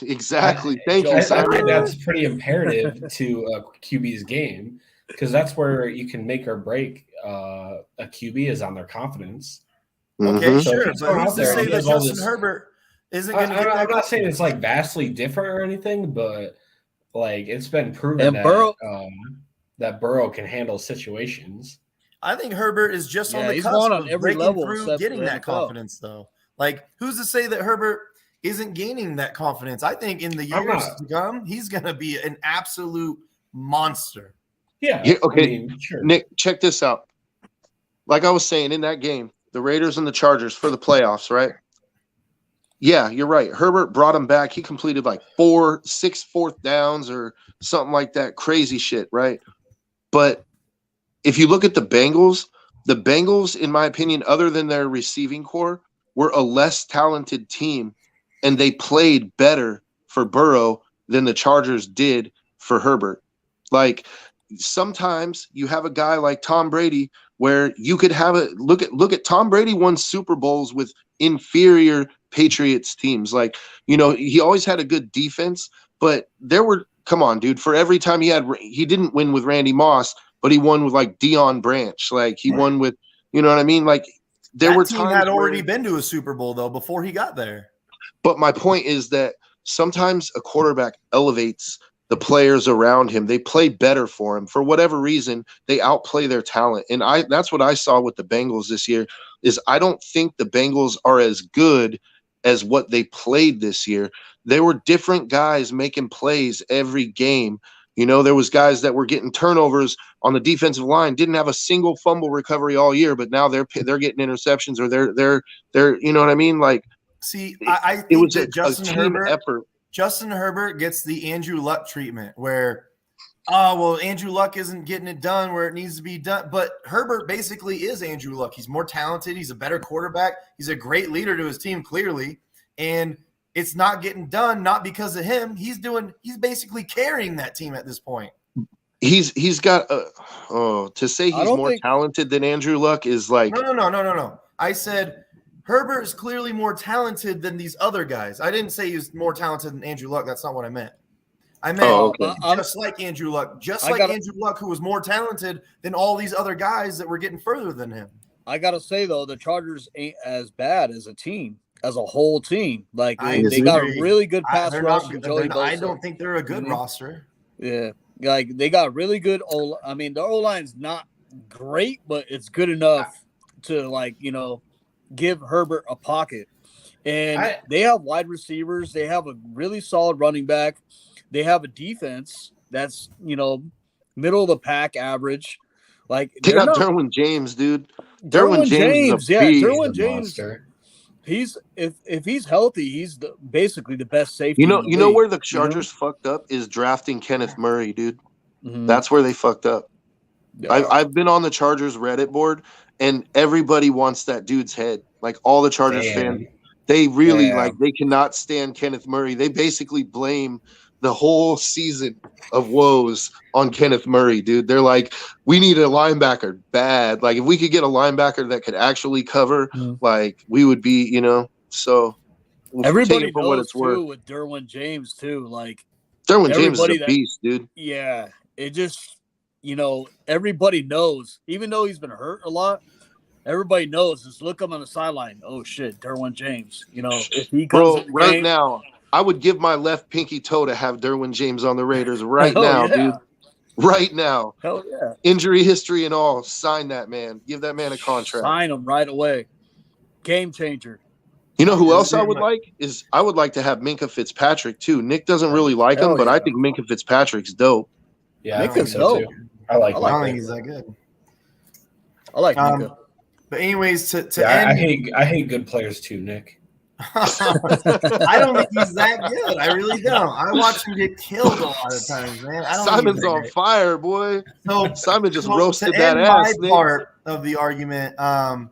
exactly. Thank I you, think Simon. that's pretty imperative to a QB's game because that's where you can make or break a QB is on their confidence. Okay, Mhm. So if sure, he's but going who's out to there say and he that has all Justin this- Herbert isn't going to get that? I'm not saying it's like vastly different or anything, but like it's been proven And that Burrow- that Burrow can handle situations. I think Herbert is just on Yeah, the he's cusp won on of every breaking level through, except getting for that NFL. confidence, though. Like, who's to say that Herbert isn't gaining that confidence? I think in the I'm years not- to come, he's going to be an absolute monster. Yeah. Yeah, okay. I mean, sure. Nick, check this out. Like I was saying in that game, the Raiders and the Chargers for the playoffs, right? Yeah, you're right. Herbert brought him back. He completed like 6 fourth downs or something like that. Crazy shit, right? But if you look at the Bengals, in my opinion, other than their receiving core, were a less talented team, and they played better for Burrow than the Chargers did for Herbert. Like sometimes you have a guy like Tom Brady where you could have a look at Tom Brady won Super Bowls with inferior Patriots teams. Like, he always had a good defense, but come on, dude, for every time he didn't win with Randy Moss, but he won with like Deion Branch. Like he won with, you know what I mean? Like there That were team times had already where, been to a Super Bowl, though, before he got there. but my point is that sometimes a quarterback elevates the players around him. They play better for him. For whatever reason, they outplay their talent. And that's what I saw with the Bengals this year is I don't think the Bengals are as good as what they played this year. There were different guys making plays every game. There was guys that were getting turnovers on the defensive line, didn't have a single fumble recovery all year, but now they're getting interceptions or they're you know what I mean? Like, See, I it think was that a team effort. Justin Herbert gets the Andrew Luck treatment where, Andrew Luck isn't getting it done where it needs to be done. But Herbert basically is Andrew Luck. He's more talented. He's a better quarterback. He's a great leader to his team, clearly. And it's not getting done, not because of him. He's basically carrying that team at this point. He's got to say he's more talented than Andrew Luck is like No. I said Herbert is clearly more talented than these other guys. I didn't say he was more talented than Andrew Luck. That's not what I meant. I meant just like Andrew Luck. Andrew Luck, who was more talented than all these other guys that were getting further than him. I got to say, though, the Chargers ain't as bad as a team, as a whole team. Like, they got a really good pass rush from Joey Bosa. I don't think they're a good roster. Yeah. Like, they got really good I mean, the O-line's not great, but it's good enough to, like, give Herbert a pocket. And they have wide receivers. They have a really solid running back. They have a defense that's, middle of the pack average. Like they got Derwin James, dude. Derwin James, Derwin James. He's if he's healthy, he's basically the best safety. You know where the Chargers fucked up is drafting Kenneth Murray, dude. Mm-hmm. That's where they fucked up. Yeah. I've been on the Chargers Reddit board, and everybody wants that dude's head. Like all the Chargers fans, they really they cannot stand Kenneth Murray. They basically blame the whole season of woes on Kenneth Murray, dude. They're like, we need a linebacker bad. Like if we could get a linebacker that could actually cover, like we would be, so everybody for knows what it's too worth. with Derwin James too. Like Derwin James is a beast, dude. Yeah. It just, everybody knows, even though he's been hurt a lot, everybody knows. Just look him on the sideline. Oh shit, Derwin James. If he comes in the game, now, I would give my left pinky toe to have Derwin James on the Raiders right now, dude. Right now. Hell yeah. Injury history and all. Sign that man. Give that man a contract. Sign him right away. Game changer. You know who else I would like? I would like to have Minkah Fitzpatrick too. Nick doesn't really like him, but I think Minkah Fitzpatrick's dope. Yeah, I think so too. I don't think he's that good. I like Minkah. But anyways, to end, I hate good players too, Nick. I don't think he's that good. I really don't. I watch him get killed a lot of times, man. Simon's on fire, boy. So Simon just roasted that ass. My part of the argument, I'm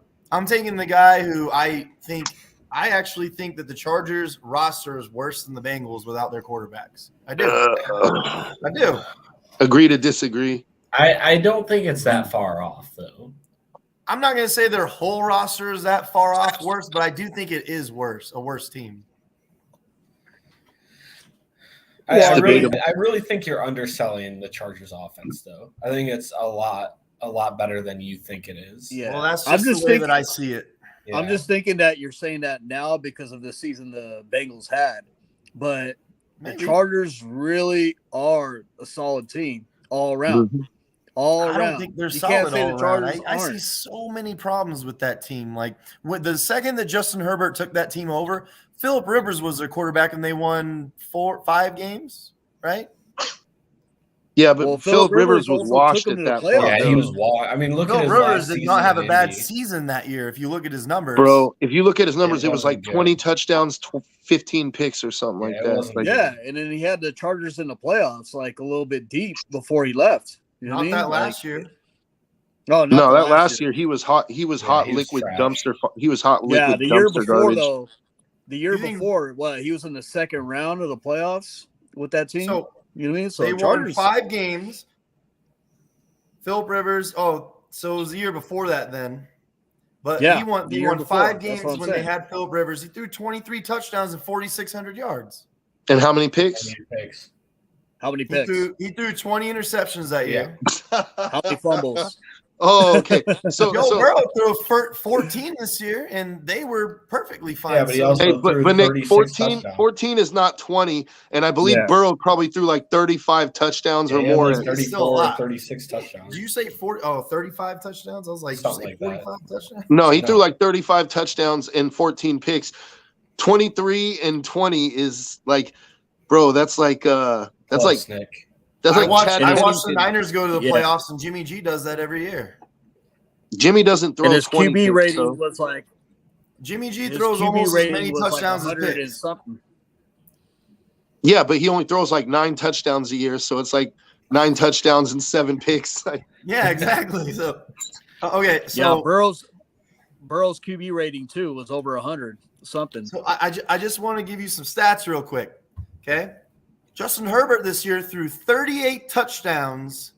taking the guy who I think I actually think that the Chargers roster is worse than the Bengals without their quarterbacks. I do. I do. Agree to disagree. I don't think it's that far off, though. I'm not going to say their whole roster is that far off worse, but I do think it is worse, a worse team. I really think you're underselling the Chargers offense, though. I think it's a lot better than you think it is. Yeah. Well, that's just the way that I see it. Yeah. I'm just thinking that you're saying that now because of the season the Bengals had, but Maybe. the Chargers really are a solid team all around. Mm-hmm. All I around. don't think they're You solid can't say all the around. Chargers I see aren't. so many problems with that team. Like the second that Justin Herbert took that team over, Phillip Rivers was their quarterback, and they won 5 games, right? Yeah, but Well, Phillip Phillip Rivers Rivers was also washed took him at to the that playoffs. point. Yeah, though. he was washed. I mean, look at Phillip his Rivers last did season not have a in bad Indy. season that year. If you look at his numbers, Bro, if you look at his numbers, It it was like wasn't 20 good. touchdowns, 15 picks or something Yeah, like it that. wasn't Like, good. Yeah, and then he had the Chargers in the playoffs, like a little bit deep before he left. You know not what I mean? that last year. Oh, not no, the that last year he was hot. He was Yeah, hot he was liquid trash. dumpster. He was hot Yeah, liquid the year dumpster before garbage. though. The year You think- before, what he was in the second round of the playoffs with that team. So You know what I mean? So they won Chargers. 5 games. Phillip Rivers. Oh, so it was the year before that then. But Yeah, he won. the He year won before. 5 That's games what I'm when they saying. had Phillip Rivers. He threw 23 touchdowns and 4,600 yards. And how many picks? Picks. How many He picks? threw 20 interceptions that year. How many fumbles? Oh, okay. So, Joe Burrow threw 14 this year, and they were perfectly fine. Yeah, but he So- also hey, threw but Nick, 36 14, touchdowns. 14 is not 20, and I believe Yeah. Burrow probably threw like 35 touchdowns Yeah, or he had more. like It's still a 34 or lot. 36 touchdowns. Did you say 35 touchdowns? I was like, Something did you say like 45 touchdowns? No, he No. threw like 35 touchdowns and 14 picks. 23 and 20 is like, bro, that's like Close, Nick. that's I like watched Chad the Pennington. Niners go to the Yeah. playoffs, and Jimmy G does that every year. Jimmy doesn't throw And his 20 QB picks, rating so- was like Jimmy G his throws QB almost as rating many was like touchdowns as 100 and picks. something. Yeah, but he only throws like 9 touchdowns a year, so it's like 9 touchdowns and 7 picks. Like, Yeah, exactly. So, okay, Yeah, so Burrow's QB rating too was over 100 something. So I just want to give you some stats real quick. Okay. Justin Herbert this year threw 38 touchdowns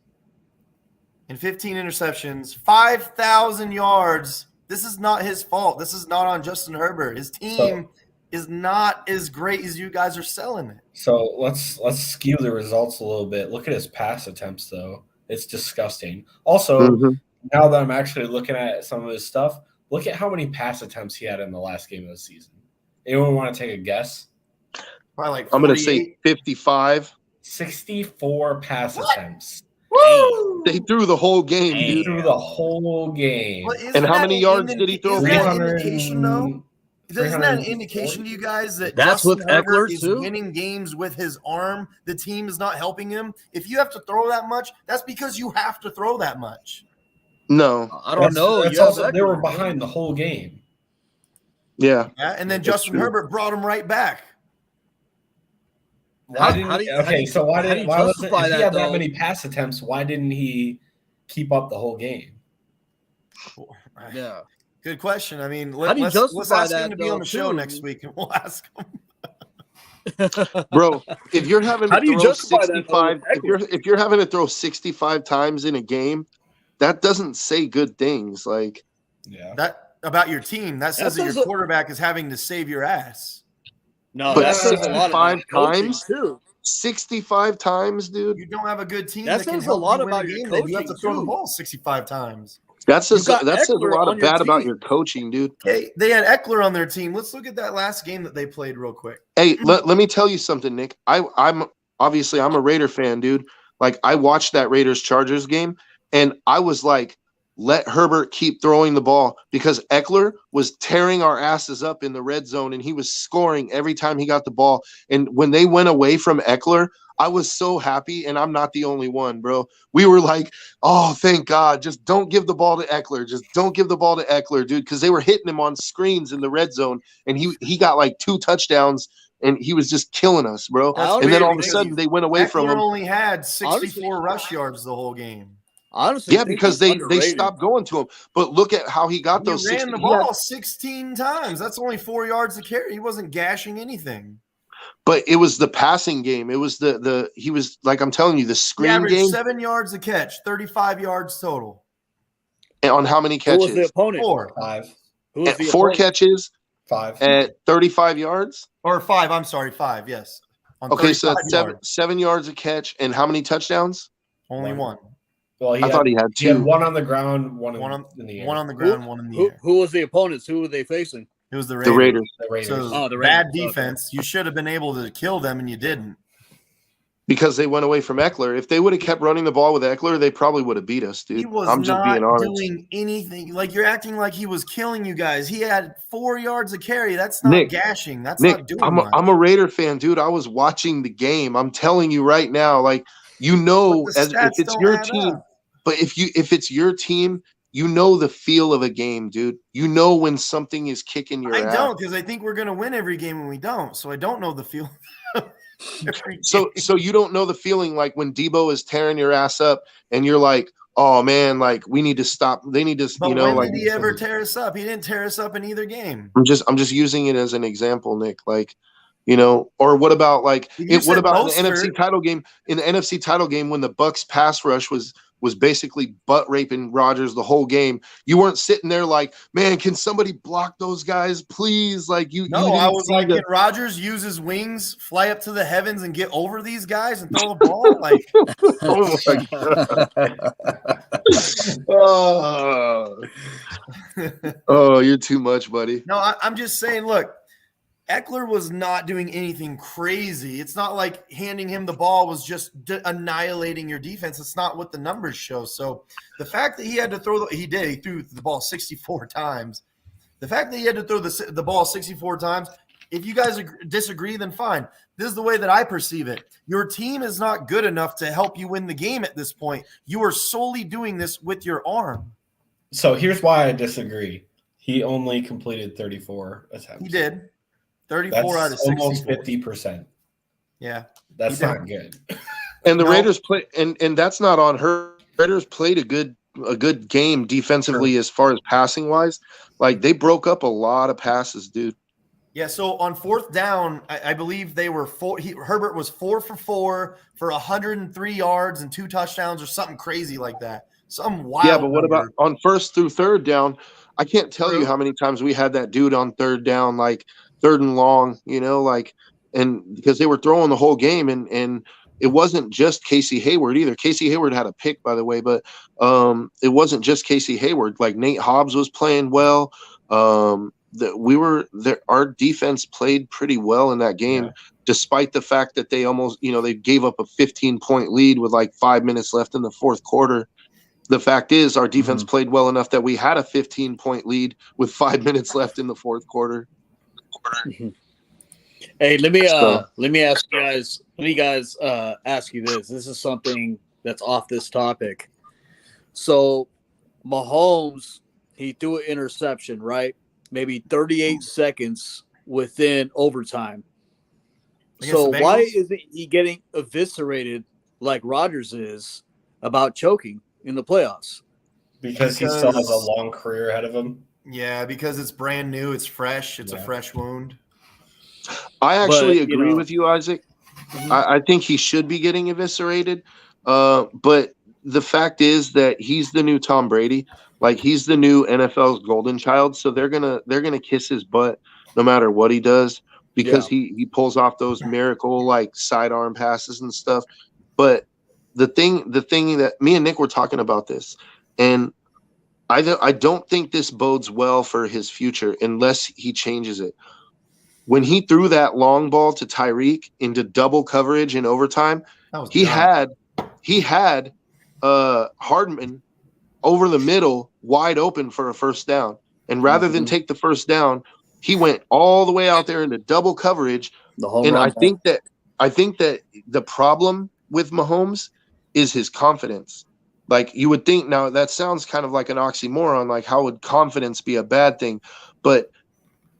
and 15 interceptions, 5,000 yards. This is not his fault. This is not on Justin Herbert. His team is not as great as you guys are selling it. So let's skew the results a little bit. Look at his pass attempts, though. It's disgusting. Also, Mhm. now that I'm actually looking at some of his stuff, look at how many pass attempts he had in the last game of the season. Anyone want to take a guess? Probably like I'm going to 48. say 55. 64 pass attempts. Woo! They threw the whole game, He dude. threw the whole game. But isn't And how that many an yards did he throw? Isn't that an indication, though? 300 Isn't that an indication to you guys that That's Justin with Herbert Eckler, is too? winning games with his arm? The team is not helping him. If you have to throw that much, that's because you have to throw that much. No. I don't know. That's You have also, they were Eckler. behind the whole game. Yeah. Yeah, and then That's Justin true. Herbert brought him right back. Why How didn't do he, you- how do okay, you- so why how do didn't you why wasn't, justify if he that, had that though? many pass attempts, why didn't he keep up the whole game? Yeah. Good question. I mean, How do you let's justify ask him that, to be on though, the show too? next week, and we'll ask him. Bro, if you're having How to do you throw justify that, though, 65 with if you're having to throw 65 times in a game, that doesn't say good things. Like, Yeah. That about your team. That says that says your a- quarterback is having to save your ass. No, But that says a lot 65 about coaching, times? too. 65 times, dude. You don't have a good team That that, can says a help lot you win about a your game. Then you have to coaching, throw the too. ball 65 times. That says got that says a Eckler lot on of your bad about team. your coaching, dude. Okay, they had Eckler on their team. Let's look at that last game that they played real quick. Hey, let me tell you something, Nick. I'm obviously I'm a Raider fan, dude. Like, I watched that Raiders Chargers game, and I was like, let Herbert keep throwing the ball, because Eckler was tearing our asses up in the red zone, and he was scoring every time he got the ball. And when they went away from Eckler, I was so happy, and I'm not the only one, bro. We were like, oh, thank God. Just don't give the ball to Eckler. Just don't give the ball to Eckler, dude, because they were hitting him on screens in the red zone, and he got like 2 touchdowns, and he was just killing us, bro. That's And then weird all of a because sudden they went away from Eckler him. only had 64 Honestly, rush yards the whole game. Honestly, I Yeah, think because he's they underrated. stopped going to him. But look at how he got He those ran 60. the he had- ball 16 times. That's only 4 yards to carry. He wasn't gashing anything. but it was the passing game. It was the he was like I'm telling you, the He screen averaged game 7 yards a catch, 35 yards total. on how many Who was the catches? opponent? 4 5. Who was At the 4 opponent? catches 5. at 35 yards. or 5. I'm sorry, 5. Yes, on Okay, so 35 that's yards. 7 yards a catch, and how many touchdowns? Only one. Well, I thought he had He had 2. one on the ground, one One in the air. on the ground, one in the air. Who was the opponents? Who were they facing? It was the The Raiders. The Raiders. So Oh, the bad Raiders. Okay. defense. You should have been able to kill them, and you didn't. Because they went away from Eckler. If they would have kept running the ball with Eckler, they probably would have beat us, dude. He was I'm just not being honest. doing anything. Like, you're acting like he was killing you guys. He had 4 yards of carry. That's not Nick, gashing. That's Nick, not doing I'm much. a Raider fan, dude. I was watching the game. I'm telling you right now, like, you know, But the as if stats it's don't your add team, up. but if it's your team, you know the feel of a game, dude. You know when something is kicking your I ass. don't, because I think we're going to win every game when we don't. So I don't know the feel. So you don't know the feeling like when Debo is tearing your ass up and you're like, oh man, like we need to stop. They need to, But you know, when like did he ever tear us up? He didn't tear us up in either game. I'm just using it as an example, Nick. Like, you know, or what about like You what said about the Mostert. NFC title game? In the NFC title game, when the Bucks pass rush was basically butt raping Rodgers the whole game, you weren't sitting there like, man, can somebody block those guys, please? Like you No, didn't I was see like, the- can Rodgers use his wings, fly up to the heavens, and get over these guys and throw the ball? Like, oh my god. Oh, you're too much, buddy. no, I'm just saying, look, Eckler was not doing anything crazy. It's not like handing him the ball was just annihilating your defense. It's not what the numbers show. So the fact that he had to he threw the ball 64 times. The fact that he had to throw the ball 64 times, if you guys disagree, then fine. This is the way that I perceive it. Your team is not good enough to help you win the game at this point. You are solely doing this with your arm. So here's why I disagree. He only completed 34 attempts. He did. 34 That's out of 64. almost 50%. Yeah. That's He not good. And the No. Raiders play, and that's not on her. Raiders played a good game defensively as far as passing wise. Like they broke up a lot of passes, dude. Yeah, so on 4th down, I believe they were Herbert was 4 for 103 yards and 2 touchdowns or something crazy like that. Some wild. Yeah, but what number. about on 1st through 3rd down? I can't tell you True. how many times we had that dude on 3rd down, like 3rd and long, you know, like, and because they were throwing the whole game, and it wasn't just Casey Hayward either. Casey Hayward had a pick, by the way, but it wasn't just Casey Hayward. Like Nate Hobbs was playing well. Our defense played pretty well in that game, despite the fact that they almost, you know, they gave up a 15-point lead with like 5 minutes left in the 4th quarter. The fact is, our defense played well enough that we had a 15-point lead with 5 minutes left in the 4th quarter. Hey, let me ask you guys. Let me guys ask you this. This is something that's off this topic. So, Mahomes, he threw an interception, right? Maybe 38 seconds within overtime. Against So the why Bengals? isn't he getting eviscerated like Rodgers is about choking in the playoffs? Because he still has a long career ahead of him. Yeah, because it's brand new, it's fresh, it's a Yeah. fresh wound. I actually But, you agree know- with you, Isaac. I think he should be getting eviscerated. But the fact is that he's the new Tom Brady. Like he's the new NFL's golden child. So they're gonna kiss his butt no matter what he does because he pulls off those miracle like sidearm passes and stuff. But the thing that me and Nick were talking about this, and I don't think this bodes well for his future unless he changes it. When he threw that long ball to Tyreek into double coverage in overtime, he dumb. had Hardman over the middle wide open for a first down. And rather than take the first down, he went all the way out there into double coverage. The whole And run. I think that the problem with Mahomes is his confidence. Like you would think now that sounds kind of like an oxymoron. Like how would confidence be a bad thing? But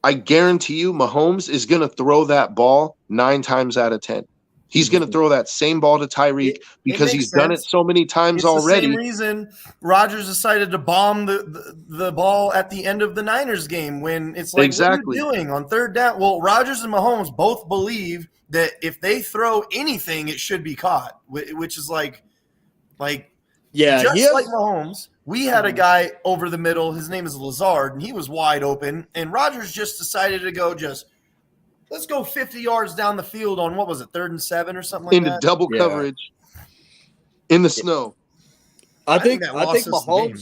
I guarantee you Mahomes is going to throw that ball 9 times out of 10. He's going to throw that same ball to Tyreek because he's done it so many times already. It's the same reason Rodgers decided to bomb the ball at the end of the Niners game when it's like, what are you doing on third down? Well, Rodgers and Mahomes both believe that if they throw anything, it should be caught, which is like just like Mahomes. We had a guy over the middle. His name is Lazard, and he was wide open. And Rodgers just decided to go let's go 50 yards down the field on, what was it, 3rd and 7 or something like that? Into double coverage in the snow. I think Mahomes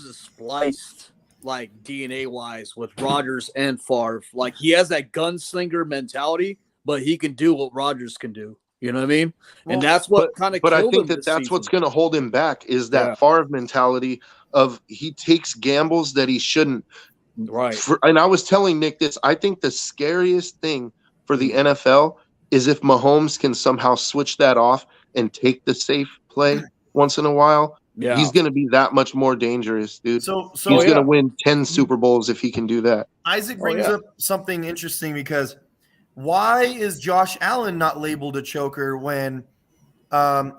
is spliced like DNA wise with Rodgers and Favre. Like he has that gunslinger mentality, but he can do what Rodgers can do. You know what I mean? And that's what kind of. But I think that's what's going to hold him back is that Favre mentality of he takes gambles that he shouldn't. Right. And I was telling Nick this. I think the scariest thing for the NFL is if Mahomes can somehow switch that off and take the safe play once in a while. Yeah. He's going to be that much more dangerous, dude. So he's going to win 10 Super Bowls if he can do that. Isaac brings up something interesting because why is Josh Allen not labeled a choker when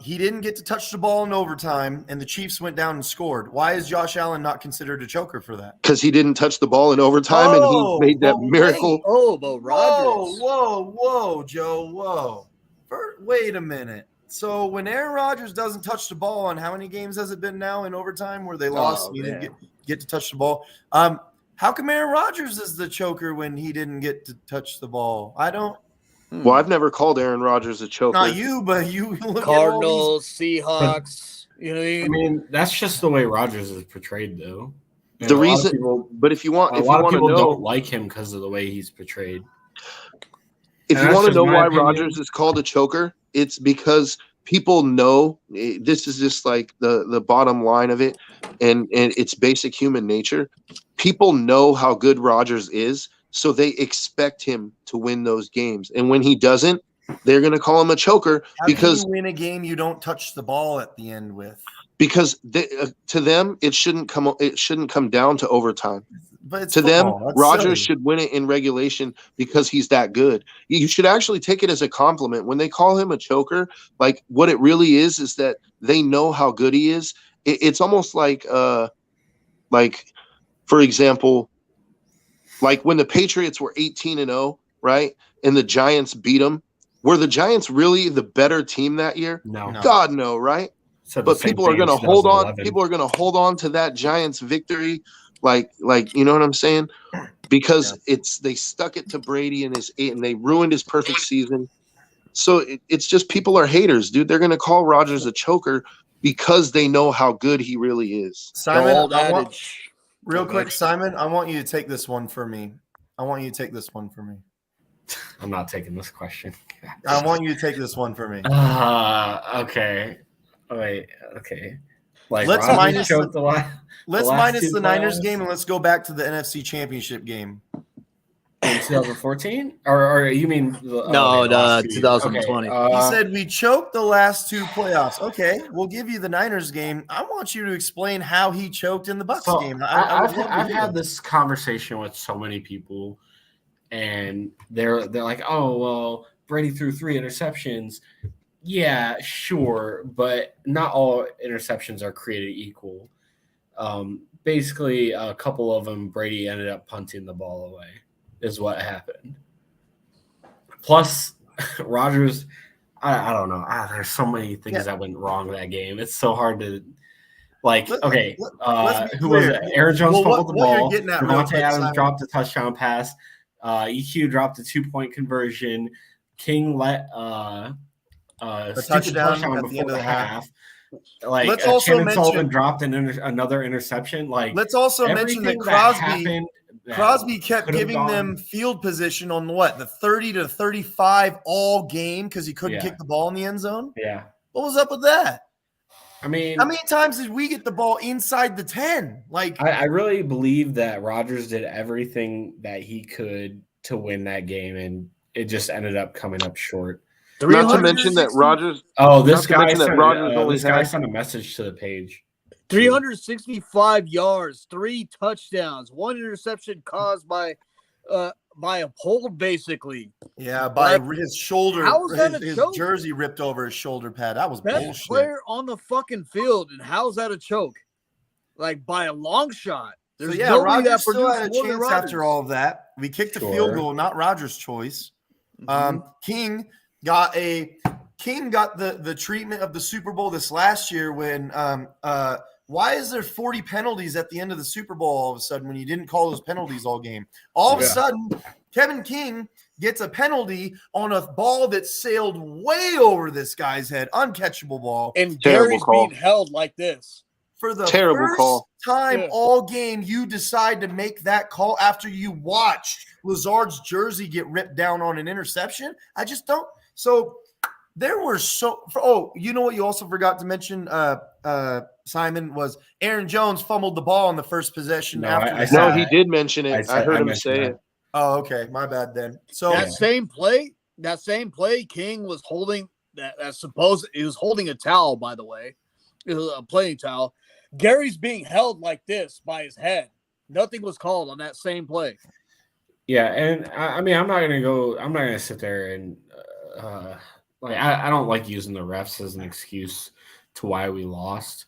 he didn't get to touch the ball in overtime and the Chiefs went down and scored? Why is Josh Allen not considered a choker for that? Because he didn't touch the ball in overtime and he made that miracle. But Rodgers. Whoa, Joe, whoa. Wait a minute. So when Aaron Rodgers doesn't touch the ball, and how many games has it been now in overtime where they lost and he didn't get to touch the ball? How come Aaron Rodgers is the choker when he didn't get to touch the ball? I don't. Well, I've never called Aaron Rodgers a choker. Not you, but you look Cardinals, Seahawks. You know what I mean, that's just the way Rodgers is portrayed, though. And the reason, but if you want, a lot of people don't like him because of the way he's portrayed. If you want to know why Rodgers is called a choker, it's because people know this is just like the bottom line of it, and it's basic human nature. People know how good Rodgers is, so they expect him to win those games. And when he doesn't, they're going to call him a choker because you win a game you don't touch the ball at the end with. Because to them, it shouldn't come down to overtime. But to them, Rodgers should win it in regulation because he's that good. You should actually take it as a compliment. When they call him a choker, like what it really is that they know how good he is. It's almost like for example, like when the Patriots were 18-0, right? And the Giants beat them. Were the Giants really the better team that year? No. God, no, right? But people are going to hold on. People are going to hold on to that Giants victory. Like, you know what I'm saying? Because they stuck it to Brady and they ruined his perfect season. So it's just people are haters, dude. They're going to call Rodgers a choker because they know how good he really is. Simon, real quick, Simon, I want you to take this one for me. I'm not taking this question. I want you to take this one for me. Okay. Wait, okay. Like let's minus the two Niners playoffs? game and let's go back to the NFC Championship game. In 2014? Or you mean 2020. Okay. He said we choked the last two playoffs. Okay, we'll give you the Niners game. I want you to explain how he choked in the Bucs game. I've had this conversation with so many people, and they're like, "Oh, well, Brady threw 3 interceptions." Yeah, sure, but not all interceptions are created equal. Basically, a couple of them, Brady ended up punting the ball away, is what happened. Plus, Rodgers, I don't know. There's so many things that went wrong in that game. It's so hard to, who was it? Aaron Jones fumbled the ball. Devontae Adams dropped a touchdown pass. EQ dropped a 2-point conversion. King let a touchdown before the half. Like let's also Shannon Sullivan dropped another interception. Like let's also mention that Crosby kept giving them field position on the 30 to 35 all game because he couldn't kick the ball in the end zone. Yeah, what was up with that? I mean, how many times did we get the ball inside the 10? Like, I really believe that Rodgers did everything that he could to win that game, and it just ended up coming up short. Not to mention that Rodgers. Oh, this guy sent a message to the page. 365 yards, 3 touchdowns, 1 interception caused by by a pole, basically. Yeah, by Like, his shoulder, how is that a his choke? jersey ripped over his shoulder pad. That was Best bullshit. player on the fucking field, and how's that a choke? Like, by a long shot. There's So yeah, nobody that Rodgers still produced had a more than chance Rodgers. after all of that. We kicked a Sure. field goal, not Rodgers' choice. King got the treatment of the Super Bowl this last year when why is there 40 penalties at the end of the Super Bowl all of a sudden when you didn't call those penalties all game? All of a sudden, Kevin King gets a penalty on a ball that sailed way over this guy's head, uncatchable ball. And Terrible Gary's call. being held like this. For the Terrible first call. time all game, you decide to make that call after you watched Lazard's jersey get ripped down on an interception. I just don't. So there were you know what you also forgot to mention, Simon, was Aaron Jones fumbled the ball in the first possession. No, he did mention it. I heard him say it. Oh, okay. My bad then. So that same play, King was holding he was holding a towel, by the way. It was a playing towel. Gary's being held like this by his head. Nothing was called on that same play. Yeah, and I mean, I'm not gonna sit there and I don't like using the refs as an excuse to why we lost.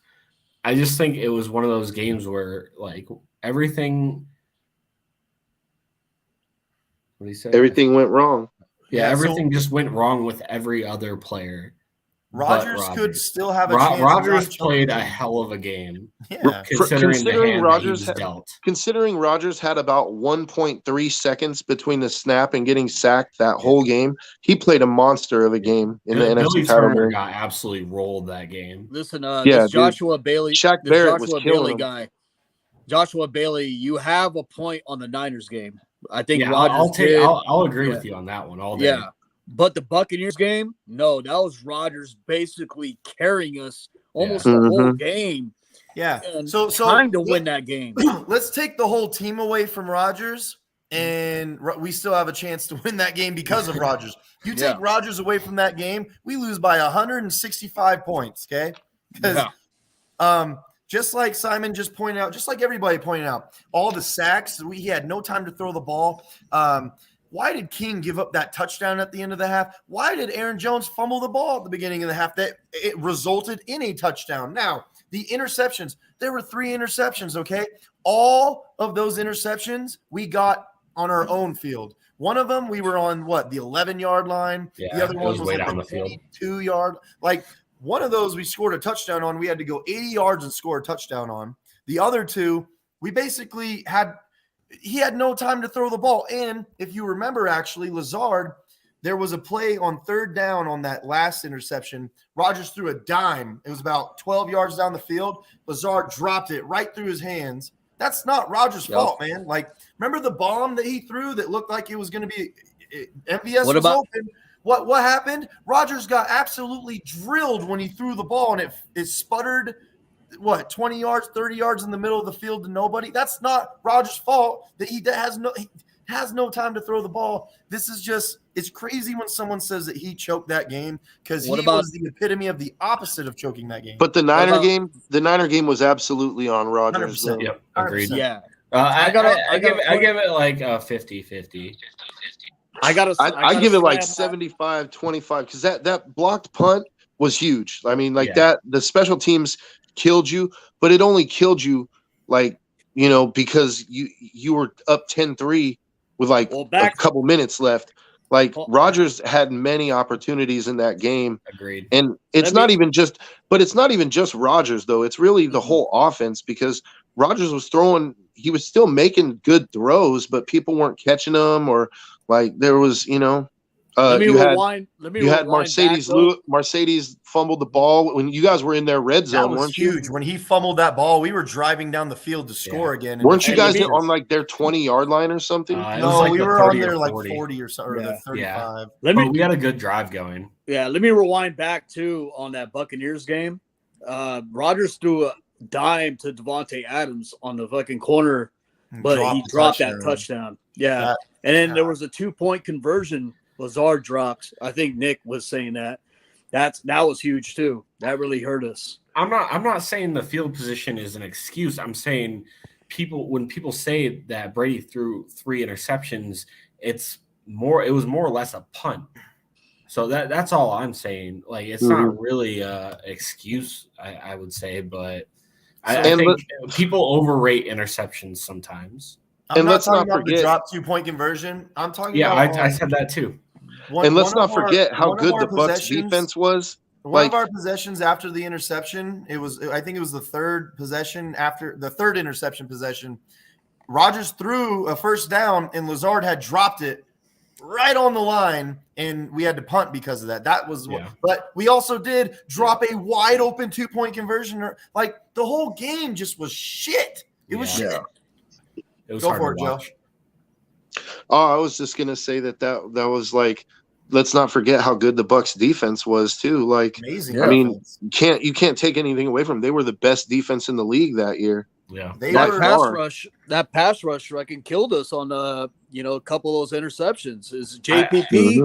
I just think it was one of those games where like everything. What did he say? Everything went wrong. Yeah, everything just went wrong with every other player. Rodgers could still have a chance. Rodgers played a hell of a game. Yeah, considering Rodgers had about 1.3 seconds between the snap and getting sacked that whole game. He played a monster of a game in the NFC title game. Got absolutely rolled that game. Listen, this Joshua Bailey, Shaq Barrett was killing him. Guy. Joshua Bailey, you have a point on the Niners game. I think I'll agree with you on that one all day. Yeah. But the Buccaneers game, no, that was Rodgers basically carrying us almost the whole game. Yeah. And so trying to win that game. Let's take the whole team away from Rodgers, and we still have a chance to win that game because of Rodgers. You take Rodgers away from that game, we lose by 165 points, okay? Because just like Simon just pointed out, just like everybody pointed out, all the sacks, he had no time to throw the ball. Why did King give up that touchdown at the end of the half? Why did Aaron Jones fumble the ball at the beginning of the half? That it resulted in a touchdown. Now, the interceptions, there were 3 interceptions, okay? All of those interceptions we got on our own field. One of them, we were on the 11-yard line. Yeah, the other one was way like down the the field. 22-yard. Like one of those we scored a touchdown on. We had to go 80 yards and score a touchdown on. The other 2, we basically he had no time to throw the ball. And if you remember, actually, Lazard, there was a play on 3rd down on that last interception. Rodgers threw a dime. It was about 12 yards down the field. Lazard dropped it right through his hands. That's not Rodgers' fault, man. Like, remember the bomb that he threw that looked like it was going to be MVS was open? What happened? Rodgers got absolutely drilled when he threw the ball, and it sputtered 20 yards, 30 yards in the middle of the field to nobody. That's not Rodgers' fault that he has no time to throw the ball. This is just, it's crazy when someone says that he choked that game because he was the epitome of the opposite of choking that game. But the Niner game was absolutely on Rodgers. 100%. Yep, agreed. 100%. Yeah. I give it like 50-50. I give it like 75-25 because that blocked punt was huge. I mean, that the special teams killed you, but it only killed you because you were up 10-3 with a couple minutes left. Rodgers had many opportunities in that game. Agreed. And it's not even just Rodgers though. It's really the whole offense because Rodgers was he was still making good throws, but people weren't catching them or there was, you had Mercedes fumbled the ball when you guys were in their red zone. That was huge. When he fumbled that ball, we were driving down the field to score again. Weren't you guys on their 20-yard line or something? No, we were on there 40 or something, or the 35. Yeah. We had a good drive going. Yeah, let me rewind back too on that Buccaneers game. Rodgers threw a dime to Devontae Adams on the fucking corner, but he dropped that touchdown. Yeah. And then there was a 2-point conversion Lazard dropped. I think Nick was saying that. That was huge too. That really hurt us. I'm not saying the field position is an excuse. I'm saying when people say that Brady threw 3 interceptions, it was more or less a punt. So that's all I'm saying. Like, it's not really a excuse, I would say, but I think people overrate interceptions sometimes. I'm not talking about the drop 2-point conversion. I'm talking about. I said that too. And let's not forget how good the Bucs defense was. One of our possessions after the interception, I think it was the third possession after the third interception possession. Rodgers threw a first down, and Lazard had dropped it right on the line, and we had to punt because of that. That was but we also did drop a wide open 2-point conversion. Like, the whole game just was shit. It was shit. It was Go hard for to it, watch. Joe. Oh, I was just gonna say that was like, let's not forget how good the Bucs defense was too. Like, amazing. I mean, you can't take anything away from them. They were the best defense in the league that year. Yeah, that pass rush fucking killed us on a couple of those interceptions. Is JPP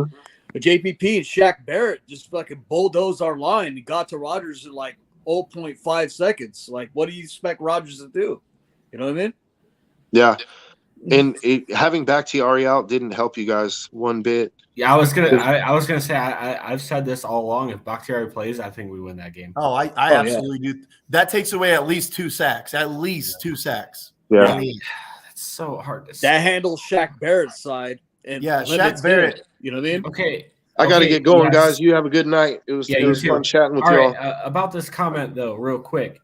and Shaq Barrett just fucking bulldozed our line and got to Rodgers in like 0.5 seconds. Like, what do you expect Rodgers to do? You know what I mean? Yeah. And having Bakhtiari out didn't help you guys one bit. Yeah, I was gonna say I've said this all along. If Bakhtiari plays, I think we win that game. Oh, I absolutely do. That takes away at least 2 sacks. At least 2 sacks. Yeah, I mean, that's so hard to say. That handles Shaq Barrett's side. And Shaq Barrett. You know what I mean? Okay. I got to get going, guys. You have a good night. It was fun chatting with you all. About this comment though, real quick.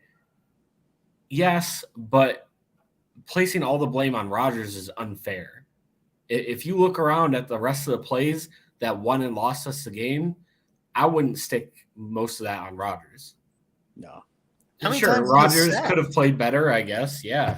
Yes, but placing all the blame on Rodgers is unfair. If you look around at the rest of the plays that won and lost us the game, I wouldn't stick most of that on Rodgers. No. Sure, Rodgers could have played better, I guess. Yeah.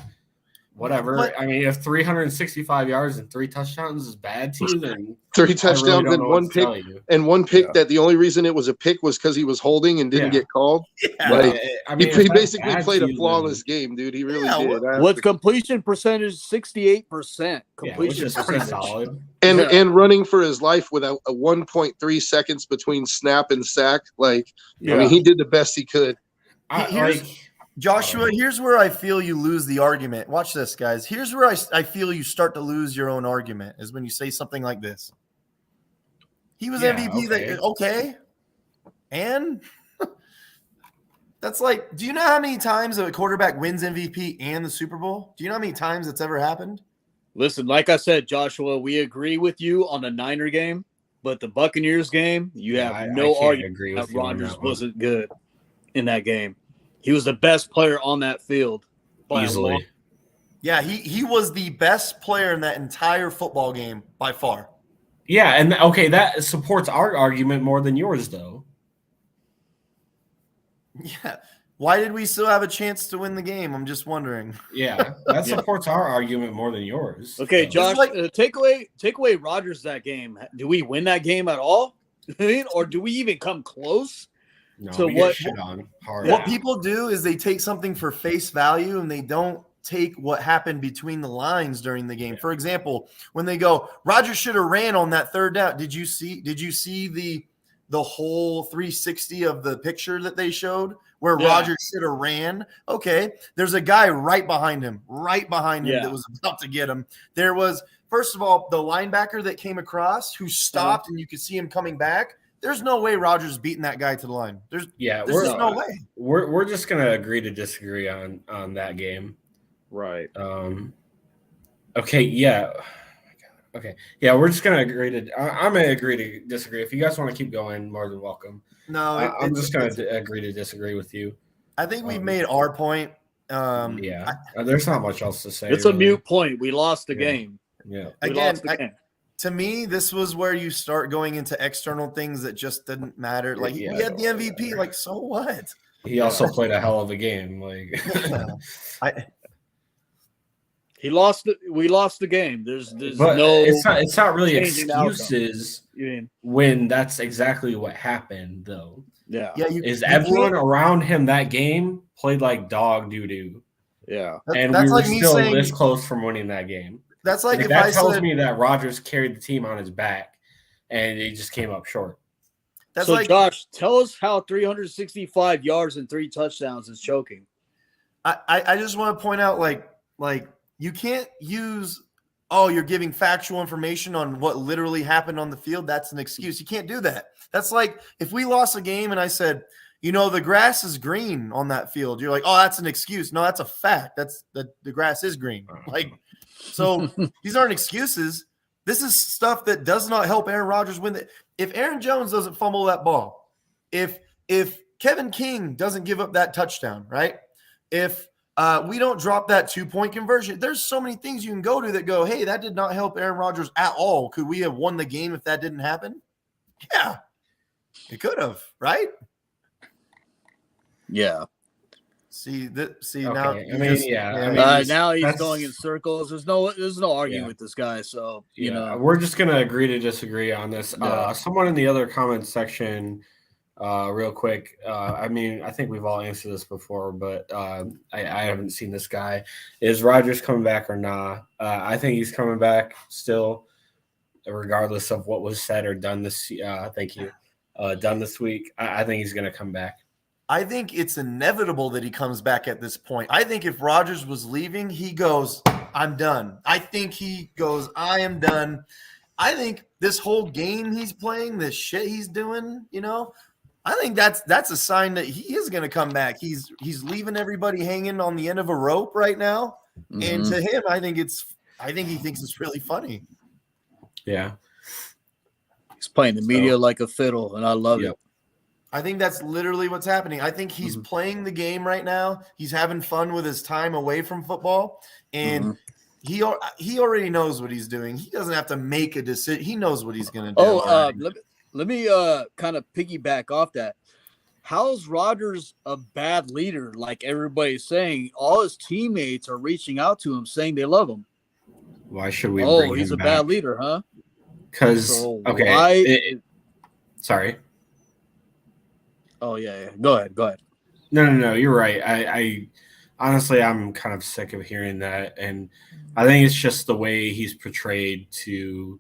Whatever. I mean, if 365 yards and 3 touchdowns is bad to you, then 3 touchdowns and 1 pick, that the only reason it was a pick was because he was holding and didn't get called. Yeah. Like, I mean, he basically played a flawless game, dude. He really did. What's completion percentage? 68%. Completion which is pretty solid. And running for his life with a 1.3 seconds between snap and sack. Like, I mean, he did the best he could. Joshua, here's where I feel you lose the argument. Watch this, guys. Here's where I feel you start to lose your own argument is when you say something like this. He was MVP. And that's like, do you know how many times a quarterback wins MVP and the Super Bowl? Do you know how many times that's ever happened? Listen, like I said, Joshua, we agree with you on the Niner game, but the Buccaneers game, you have no argument that Rodgers wasn't good in that game. He was the best player on that field. Easily. Yeah, he was the best player in that entire football game by far. Yeah, and that supports our argument more than yours, though. Yeah. Why did we still have a chance to win the game? I'm just wondering. Yeah, that supports our argument more than yours. Okay, so. Josh, take away Rodgers that game. Do we win that game at all? Or do we even come close? No, so what people do is they take something for face value and they don't take what happened between the lines during the game. For example, when they go, Rodgers should have ran on that third down. Did you see the whole 360 of the picture that they showed where Rodgers should have ran? Okay, there's a guy right behind him that was about to get him. There was, first of all, the linebacker that came across who stopped and you could see him coming back. There's no way Rodgers beating that guy to the line. There's just no way. We're just gonna agree to disagree on that game. Right. Okay. Yeah. Okay. Yeah, we're just gonna agree to. I'm gonna agree to disagree. If you guys want to keep going, more than welcome. No, I'm just gonna agree to disagree with you. I think we've made our point. There's not much else to say. It's a mute point. We lost the game. Yeah. To me, this was where you start going into external things that just didn't matter. Like we had the MVP. Like, so what? He also played a hell of a game. Like, he lost. We lost the game. There's but no. It's not really excuses when that's exactly what happened, though. Yeah. Everyone around him that game played like dog doo doo. Yeah. And we were still this close from winning that game. That's like if that tells me that Rodgers carried the team on his back, and he just came up short. That's so, Josh, tell us how 365 yards and 3 touchdowns is choking. I just want to point out, like, like you can't use, oh, you're giving factual information on what literally happened on the field. That's an excuse. You can't do that. That's like if we lost a game and I said, the grass is green on that field. You're like, oh, that's an excuse. No, that's a fact. That's the grass is green. Like, so these aren't excuses. This is stuff that does not help Aaron Rodgers win. If Aaron Jones doesn't fumble that ball, if Kevin King doesn't give up that touchdown, right? If we don't drop that 2-point conversion, there's so many things you can go to that go, hey, that did not help Aaron Rodgers at all. Could we have won the game if that didn't happen? Yeah, it could have, right? Yeah. See Okay. now. Now he's going in circles. There's no arguing with this guy. So we're just gonna agree to disagree on this. Someone in the other comments section, real quick. I think we've all answered this before, but I haven't seen this guy. Is Rodgers coming back or not? I think he's coming back still, regardless of what was said or done this. Thank you. Done this week. I think he's gonna come back. I think it's inevitable that he comes back at this point. I think if Rodgers was leaving, he goes, I'm done. I think he goes, I am done. I think this whole game he's playing, this shit he's doing, I think that's a sign that he is going to come back. He's leaving everybody hanging on the end of a rope right now. Mm-hmm. And to him, I think he thinks it's really funny. Yeah. He's playing the media like a fiddle, and I love it. I think that's literally what's happening. I think he's playing the game right now. He's having fun with his time away from football, and he already knows what he's doing. He doesn't have to make a decision. He knows what he's going to do. Let me kind of piggyback off that. How's Rodgers a bad leader? Like everybody's saying, all his teammates are reaching out to him saying they love him. Why should we? He's a bad leader, huh? Because sorry. Oh, yeah. Go ahead. No. You're right. I honestly, I'm kind of sick of hearing that. And I think it's just the way he's portrayed to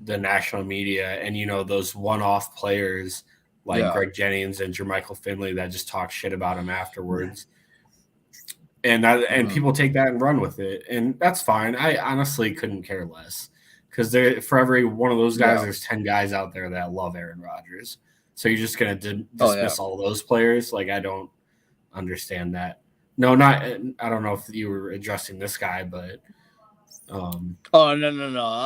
the national media and, those one-off players like Greg Jennings and Jermichael Finley that just talk shit about him afterwards. And people take that and run with it. And that's fine. I honestly couldn't care less because for every one of those guys, there's 10 guys out there that love Aaron Rodgers. So you're just going to dismiss all those players? Like, I don't understand that. No, I don't know if you were addressing this guy, but. No. I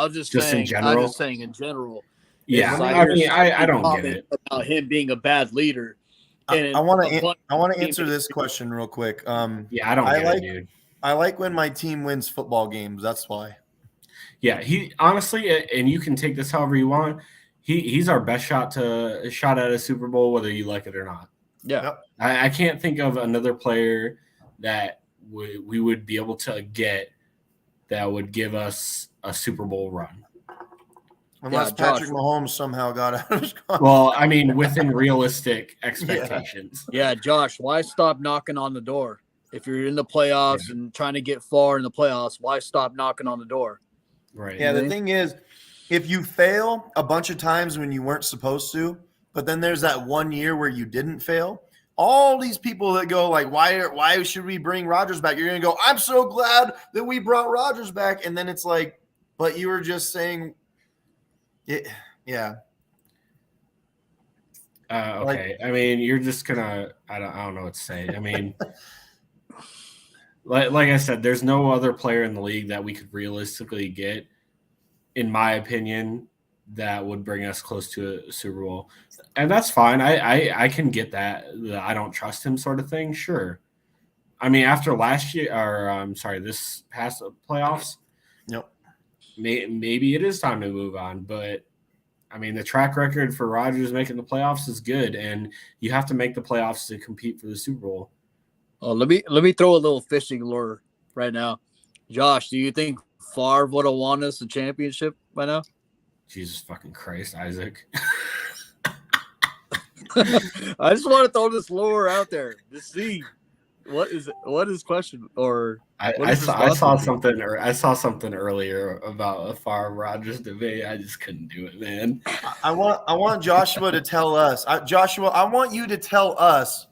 was just saying, in general. I'm just saying in general. Yeah, I don't get it. About him being a bad leader. I want to answer this question real quick. I don't get it, dude. I like when my team wins football games. That's why. Yeah, he honestly, and you can take this however you want. He's our best shot at a Super Bowl, whether you like it or not. Yeah. Yep. I can't think of another player that we would be able to get that would give us a Super Bowl run. Unless Patrick Mahomes somehow got out of his contract. Well, I mean, within realistic expectations. Yeah, Josh, why stop knocking on the door? If you're in the playoffs and trying to get far in the playoffs, why stop knocking on the door? Right. Yeah, the thing is, if you fail a bunch of times when you weren't supposed to, but then there's that 1 year where you didn't fail, all these people that go like, why should we bring Rodgers back? You're going to go, I'm so glad that we brought Rodgers back. And then it's like, but you were just saying it. Yeah. Okay. I mean, you're just going to, I don't know what to say. I mean, like I said, there's no other player in the league that we could realistically get, in my opinion, that would bring us close to a Super Bowl. And that's fine. I can get that. I don't trust him sort of thing. Sure. I mean, after last year, this past playoffs, maybe it is time to move on. But, I mean, the track record for Rodgers making the playoffs is good, and you have to make the playoffs to compete for the Super Bowl. Oh, let me throw a little fishing lure right now. Josh, do you think Favre would have won us the championship by now? Jesus fucking Christ, Isaac. I just want to throw this lure out there to see what is question or I saw something earlier about a Favre Rodgers debate. I just couldn't do it, man. I want Joshua to tell us. Joshua, I want you to tell us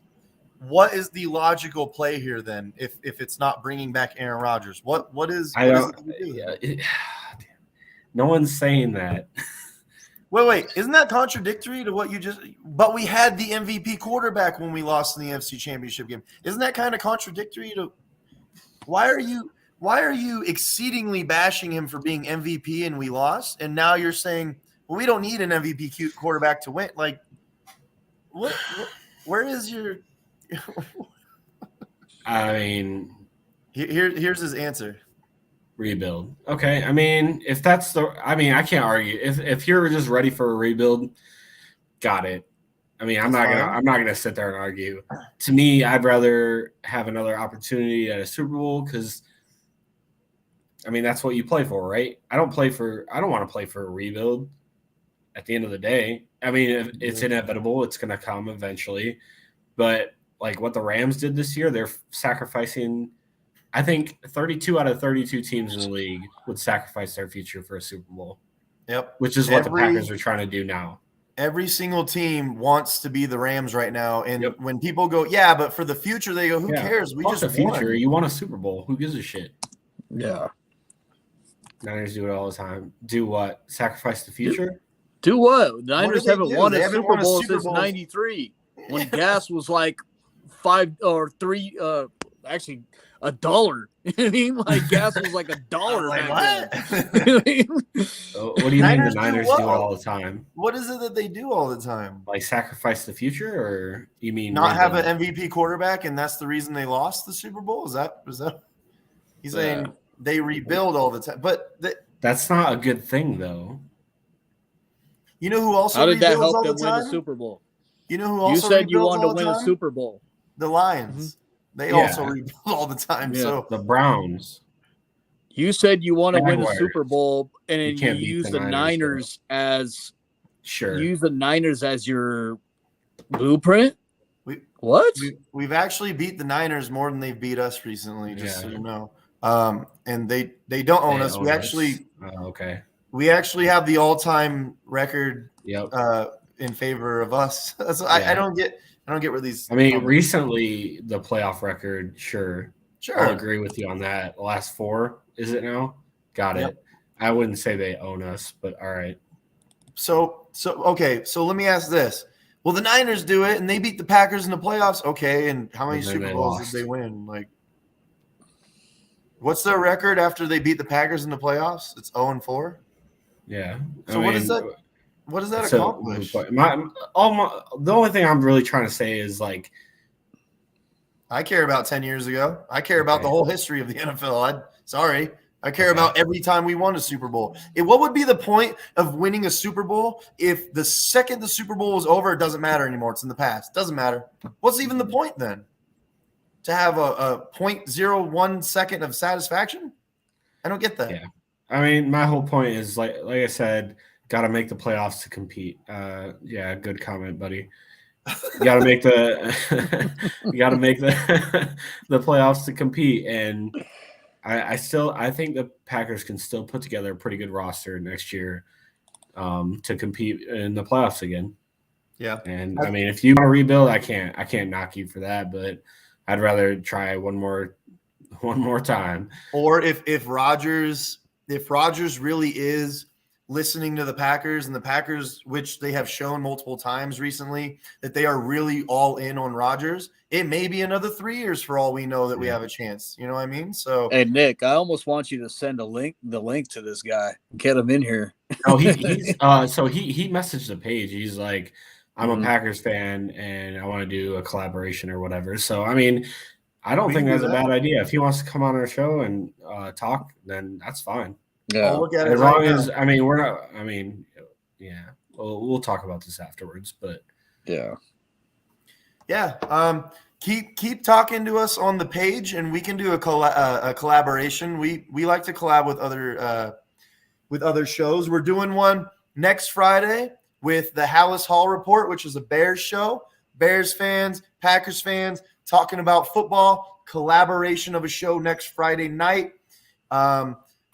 what is the logical play here then? If it's not bringing back Aaron Rodgers, what is I what don't. is it that you do? Yeah, no one's saying that. Wait, isn't that contradictory to what you just? But we had the MVP quarterback when we lost in the NFC Championship game. Isn't that kind of contradictory to? Why are you exceedingly bashing him for being MVP and we lost, and now you're saying, well, we don't need an MVP quarterback to win? Like, what where is your? I mean, Here's his answer. Rebuild. Okay. I mean, if that's I can't argue. If you're just ready for a rebuild, got it. I mean, I'm not gonna sit there and argue. To me, I'd rather have another opportunity at a Super Bowl because I mean that's what you play for, right? I don't want to play for a rebuild at the end of the day. I mean, it's inevitable, it's gonna come eventually. But like what the Rams did this year, they're sacrificing. I think 32 out of 32 teams in the league would sacrifice their future for a Super Bowl. Yep. Which is what the Packers are trying to do now. Every single team wants to be the Rams right now. And when people go, yeah, but for the future, they go, who cares? We just the future. won. You want a Super Bowl. Who gives a shit? Yeah. Niners do it all the time. Do what? Sacrifice the future? Do what? The Niners haven't won a Super Bowl since Bowl. '93 when gas was like $5 or $3, actually $1. I mean, like gas was like $1. Like, what? What do you mean the Niners do it all the time? What is it that they do all the time? Like sacrifice the future, or you mean not have an MVP quarterback, and that's the reason they lost the Super Bowl? Is that? He's saying they rebuild all the time, but that's not a good thing, though. You know who also? How did that help them win the Super Bowl? You know who also? You said you wanted to win a Super Bowl. The Lions. They also rebuild all the time. Yeah. So the Browns. You said you want to win a Super Bowl, and then you use the Niners as use the Niners as your blueprint. We've actually beat the Niners more than they've beat us recently. Just so you know, and they don't own us. We actually We actually have the all-time record. In favor of us. So I don't get where these. I mean, recently the playoff record. Sure. I'll agree with you on that. The last 4, is it now? Got it. I wouldn't say they own us, but all right. So okay. So let me ask this: well, the Niners do it, and they beat the Packers in the playoffs. Okay, and how many Super Bowls did they win? Like, what's their record after they beat the Packers in the playoffs? It's 0-4. Yeah. So what is that? What does that accomplish? The only thing I'm really trying to say is like, I care about 10 years ago. I care about the whole history of the NFL. I care about every time we won a Super Bowl. What would be the point of winning a Super Bowl if the second the Super Bowl was over, it doesn't matter anymore? It's in the past. It doesn't matter. What's even the point then? To have a 0.01 second of satisfaction? I don't get that. Yeah. I mean, my whole point is like I said, got to make the playoffs to compete. Good comment, buddy. You got to make the the playoffs to compete, and I think the Packers can still put together a pretty good roster next year to compete in the playoffs again. Yeah, and I mean, if you want to rebuild, I can't knock you for that, but I'd rather try one more time. Or if Rodgers really is listening to the Packers, and the Packers, which they have shown multiple times recently, that they are really all in on Rodgers, it may be another 3 years for all we know that we have a chance. You know what I mean? So, hey Nick, I almost want you to send the link to this guy, get him in here. Oh, he's he messaged the page. He's like, I'm a Packers fan and I want to do a collaboration or whatever. So I mean, I don't think that's a bad idea. If he wants to come on our show and talk, then that's fine. Yeah. I'll look at it as long as we're not. I mean, yeah. We'll talk about this afterwards, but yeah. Keep talking to us on the page, and we can do a collaboration. We like to collab with other shows. We're doing one next Friday with the Hallis Hall Report, which is a Bears show. Bears fans, Packers fans, talking about football. Collaboration of a show next Friday night.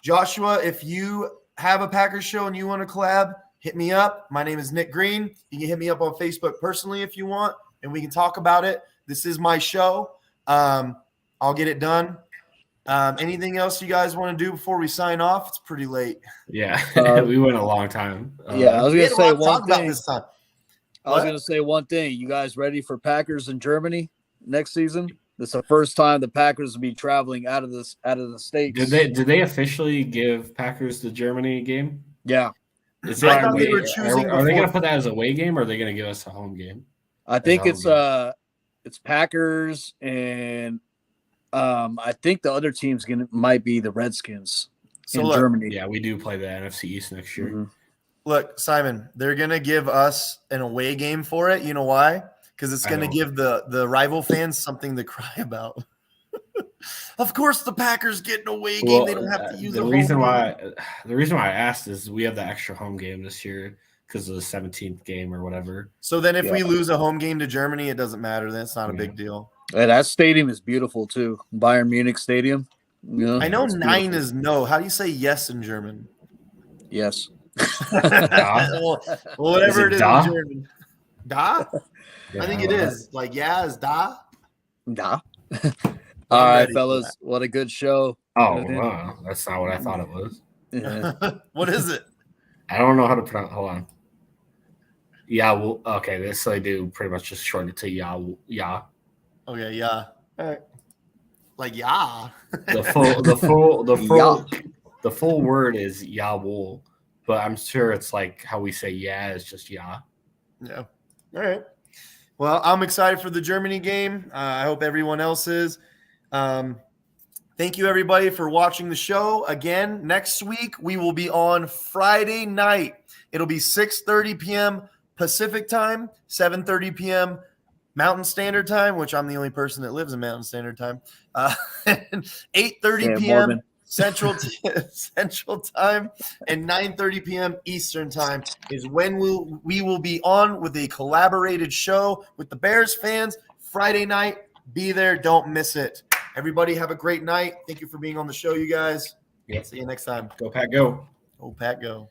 Joshua, if you have a Packers show and you want to collab, hit me up. My name is Nick Green. You can hit me up on Facebook personally if you want, and we can talk about it. This is my show. I'll get it done. Anything else you guys want to do before we sign off? It's pretty late. Yeah, we went a long time. Yeah, I was We gonna had a say lot to one talk about thing. this time. I was What? gonna say one thing. You guys ready for Packers in Germany next season? This is the first time the Packers will be traveling out of the states. Did they officially give Packers the Germany game? Yeah, Is I it thought they away? were choosing Are they going before. to put that as a away game, or are they going to give us a home game? I think As a it's Packers and I think the other team's might be the Redskins So in look, Germany. Yeah, we do play the NFC East next year. Mhm. Look, Simon, they're gonna give us an away game for it. You know why? Because it's I gonna know. give the rival fans something to cry about. Of course, the Packers get an away game. They don't have to use the a reason home game. the reason why I asked is we have the extra home game this year because of the 17th game or whatever. So then, if Yeah. we lose a home game to Germany, it doesn't matter. That's not a Yeah. big deal. And that stadium is beautiful too, Bayern Munich Stadium. You know, I know it's 9 beautiful. is no. How do you say yes in German? Yes. Well, whatever Is it it is da? in German. Da? I think it is. Like, yeah, is da? Nah. I'm All right, ready for fellas. What a good show. Oh, wow. That's not what I thought it was. Yeah. What is it? I don't know how to pronounce. Hold on. Yeah. Well, okay. This I do pretty much just shorten it to yeah. Yeah. Okay, yeah. All right. Like, yeah. The full word is Yahweh, but I'm sure it's like how we say yeah is just yeah. Yeah. All right. Well, I'm excited for the Germany game. I hope everyone else is. Thank you, everybody, for watching the show. Again, next week we will be on Friday night. It'll be 6:30 p.m. Pacific time, 7:30 p.m. Mountain Standard Time, which I'm the only person that lives in Mountain Standard Time. 8:30 Yeah, p.m. Mormon. Central Time and 9:30 p.m. Eastern Time is when we will be on with a collaborated show with the Bears fans. Friday night, be there, don't miss it. Everybody have a great night. Thank you for being on the show, you guys. Yeah. See you next time. Go Pack, go. Oh, Pat, go.